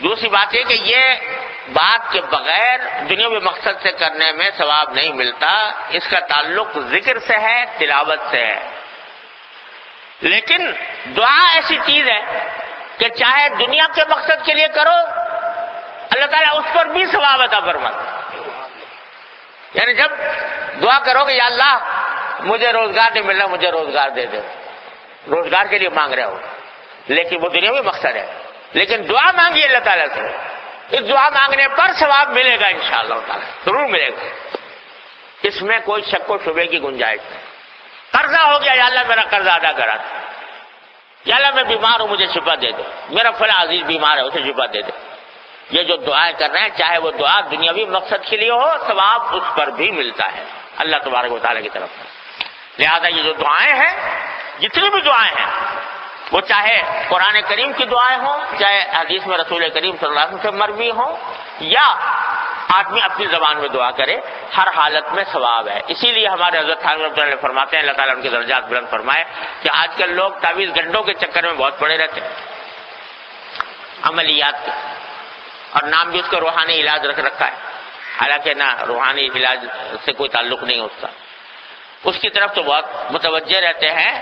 دوسری بات یہ کہ یہ بات کے بغیر دنیاوی مقصد سے کرنے میں ثواب نہیں ملتا، اس کا تعلق ذکر سے ہے، تلاوت سے ہے۔ لیکن دعا ایسی چیز ہے کہ چاہے دنیا کے مقصد کے لیے کرو اللہ تعالیٰ اس پر بھی ثواب عطا فرماتا ہے۔ یعنی جب دعا کرو کہ یا اللہ مجھے روزگار نہیں مل رہا، مجھے روزگار دے دے، روزگار کے لیے مانگ رہے ہو، لیکن وہ دنیاوی مقصد ہے، لیکن دعا مانگی اللہ تعالیٰ سے، اس دعا مانگنے پر ثواب ملے گا انشاءاللہ تعالیٰ، ضرور ملے گا، اس میں کوئی شک و شبے کی گنجائش نہیں۔ قرضہ ہو گیا، یا اللہ میرا قرضہ ادا کرا دے، یا اللہ میں بیمار ہوں مجھے شفا دے دے، میرا فلاں عزیز بیمار ہے اسے شفا دے دے، یہ جو دعائیں کر رہے ہیں چاہے وہ دعا دنیاوی مقصد کے لیے ہو، ثواب اس پر بھی ملتا ہے اللہ تبارک و تعالیٰ کی طرف سے۔ لہذا یہ جو دعائیں ہیں، جتنی بھی دعائیں ہیں، وہ چاہے قرآن کریم کی دعائیں ہوں، چاہے حدیث میں رسول کریم صلی اللہ علیہ وسلم سے مروی ہوں، یا آدمی اپنی زبان میں دعا کرے، ہر حالت میں ثواب ہے۔ اسی لیے ہمارے حضرت خان رحمۃ اللہ فرماتے ہیں، اللہ تعالیٰ ان کے درجات بلند فرمائے، کہ آج کل لوگ تعویذ گنڈوں کے چکر میں بہت پڑے رہتے ہیں، عملیات کے، اور نام بھی اس کا روحانی علاج رکھ رکھا ہے، حالانکہ نہ روحانی علاج سے کوئی تعلق نہیں اس کا، اس کی طرف تو بہت متوجہ رہتے ہیں،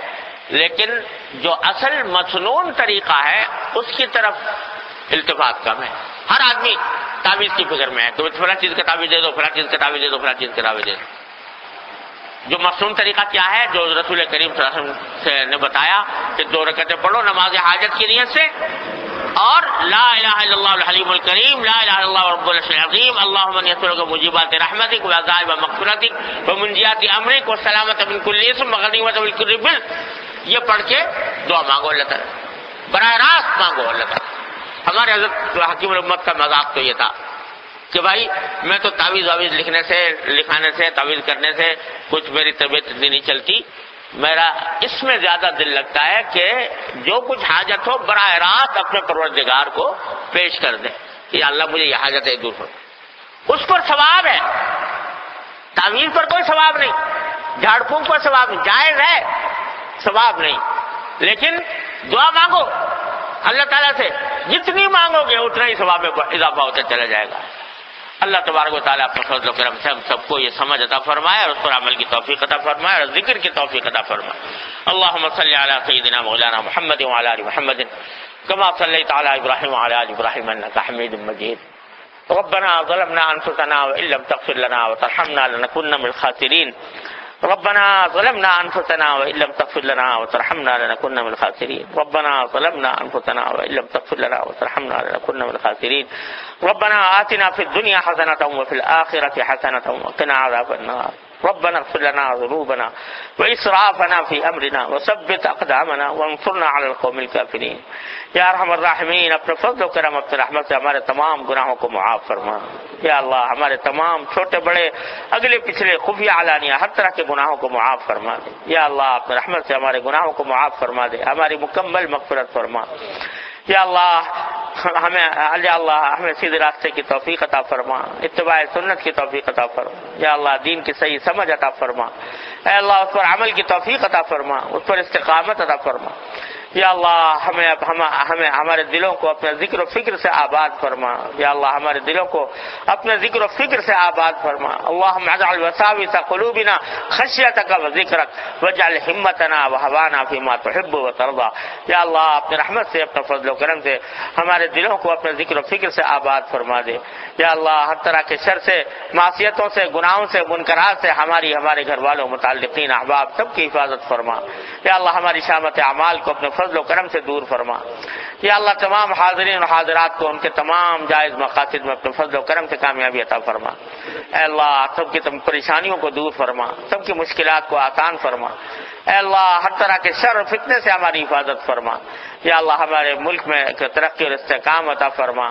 لیکن جو اصل مسنون طریقہ ہے اس کی طرف التفات کم ہے۔ ہر آدمی تعویذ کی فکر میں ہے، تو فلاں چیز کا تعویذ دے دو، فلاں چیز کا تعویذ دے دو، فلاں چیز کا تعویذ دے دو، جو مصنون طریقہ کیا ہے، جو رسول کریم صلی اللہ علیہ وسلم نے بتایا کہ 2 رکعتیں پڑھو نماز حاجت کی نیت سے، اور لا الہ الا اللہ الحلیم الکریم، لا الہ الا اللہ رب العرش العظیم، اللہم انی اسألک موجبات رحمتک وعزائم مغفرتک ومنجیات امرک والسلامۃ من کل اثم وغنیمۃ من کل بر، یہ پڑھ کے دعا مانگو اللہ تعالیٰ، براہ راست مانگو اللہ تعالیٰ۔ ہمارے حضرت حکیم الامت کا مذاق تو یہ تھا کہ بھائی میں تو تعویذ لکھانے سے تعویذ کرنے سے کچھ میری طبیعت اتنی نہیں چلتی، میرا اس میں زیادہ دل لگتا ہے کہ جو کچھ حاجت ہو براہ راست اپنے پروردگار کو پیش کر دیں کہ اللہ مجھے یہ حاجت ہے دور ہو، اس پر ثواب ہے، تعویذ پر کوئی ثواب نہیں، جھاڑ پھونک پر ثواب نہیں، جائز ہے ثواب نہیں، لیکن دعا مانگو اللہ تعالیٰ سے، جتنی مانگو گے اتنا ہی ثواب میں اضافہ ہوتا چلا جائے گا۔ اللہ تبارک و تعالیٰ اپنے فضل و کرم سے ہم سب کو یہ سمجھ عطا فرمائے اور اس پر عمل کی توفیق عطا فرمائے اور ذکر کی توفیق عطا فرمائے۔ اللہم صلی علی سیدنا مولانا محمد وعلی آل محمد کما صلیت علی ابراہیم وعلی آل ابراہیم انک حمید مجید۔ ربنا ظلمنا انفسنا وان لم تغفر لنا وترحمنا لنكن من الخاسرین۔ ربنا ظلمنا انفسنا وان لم تغفر لنا وترحمنا لنكن من الخاسرين ربنا ظلمنا انفسنا وان لم تغفر لنا وترحمنا لنكن من الخاسرين ربنا آتنا في الدنيا حسنة وفي الآخرة حسنة وقنا عذاب النار ربنا اغفر لنا ذنوبنا وإسرافنا في أمرنا وثبت أقدامنا وانصرنا على القوم الكافرين۔ یا ارحم الراحمین، اپنے فضل و کرم اپنے رحمت سے ہمارے تمام گناہوں کو معاف فرما۔ یا اللہ ہمارے تمام چھوٹے بڑے اگلے پچھلے خفیہ علانیہ ہر طرح کے گناہوں کو معاف فرما دے۔ یا اللہ اپنے رحمت سے ہمارے گناہوں کو معاف فرما دے، ہماری مکمل مغفرت فرما۔ یا اللہ ہمیں سیدھے راستے کی توفیق عطا فرما، اتباع سنت کی توفیق عطا فرما۔ یا اللہ دین کی صحیح سمجھ عطا فرما، اے اللہ اس پر عمل کی توفیق عطا فرما، اس پر استقامت عطا فرما۔ یا اللہ ہمیں ہمارے دلوں کو اپنے ذکر و فکر سے آباد فرما۔ یا اللہ ہمارے دلوں کو اپنے ذکر و فکر سے آباد فرما۔ اللہم اجعل وساوس قلوبنا خشیتک و ذکرک واجعل ہمتنا وہوانا فیما تحب و ترضی۔ یا اللہ اپنے رحمت سے اپنے فضل و کرم سے ہمارے دلوں کو اپنے ذکر و فکر سے آباد فرما دے۔ یا اللہ ہر طرح کے شر سے، معصیتوں سے، گناہوں سے، منکرات سے ہمارے گھر والوں، متعلقین، احباب سب کی حفاظت فرما۔ یا اللہ ہماری شامت اعمال کو اپنے فضل و کرم سے دور فرما۔ یا اللہ تمام حاضرین اور حاضرات کو ان کے تمام جائز مقاصد میں اپنے فضل و کرم سے کامیابی عطا فرما۔ اے اللہ سب کی پریشانیوں کو دور فرما، سب کی مشکلات کو آسان فرما۔ اے اللہ ہر طرح کے شر و فتنے سے ہماری حفاظت فرما۔ یا اللہ ہمارے ملک میں ترقی اور استحکام عطا فرما۔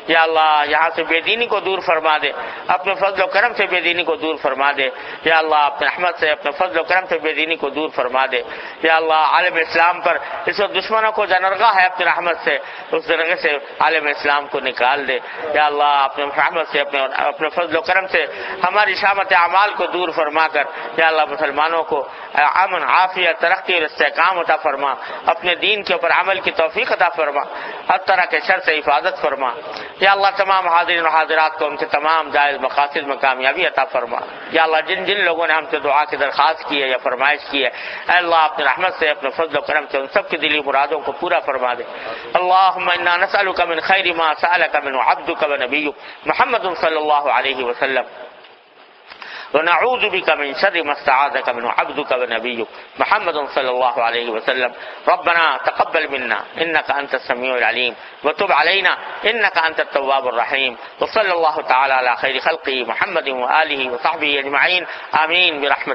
یا اللہ یہاں سے بے دینی کو دور فرما دے، اپنے فضل و کرم سے بے دینی کو دور فرما دے۔ یا اللہ اپنے رحمت سے، اپنے فضل و کرم سے بے دینی کو دور فرما دے۔ یا اللہ عالم اسلام پر اس وقت دشمنوں کو جنرگاہ ہے اپنی رحمت سے، اس جنرگاہ سے عالم اسلام کو نکال دے۔ یا اللہ اپنے رحمت سے، اپنے فضل و کرم سے ہماری شامت اعمال کو دور فرما کر یا اللہ مسلمانوں کو امن، عافیت، ترقی اور استحکام عطا فرما، اپنے دین کے اوپر عمل کی توفیق عطا فرما، ہر طرح کے شر سے حفاظت فرما۔ یا اللہ تمام حاضرین و حاضرات کو ان کے تمام جائز مقاصد میں کامیابی عطا فرما۔ یا اللہ جن لوگوں نے ہم سے دعا کی درخواست کی ہے یا فرمائش کی ہے، اے اللہ اپنے رحمت سے، اپنے فضل و کرم سے ان سب کی دلی مرادوں کو پورا فرما دے۔ اللہم انا نسألک من خیر ما سألک منہ عبدک و نبیک محمد صلی اللہ علیہ وسلم ونعوذ بك من شر ما استعاذك منه عبدك ونبيك محمد صلى الله عليه وسلم ربنا تقبل منا انك انت السميع العليم وتب علينا انك انت التواب الرحيم وصلى الله تعالى على خير خلقه محمد وآله وصحبه اجمعين آمين برحمتك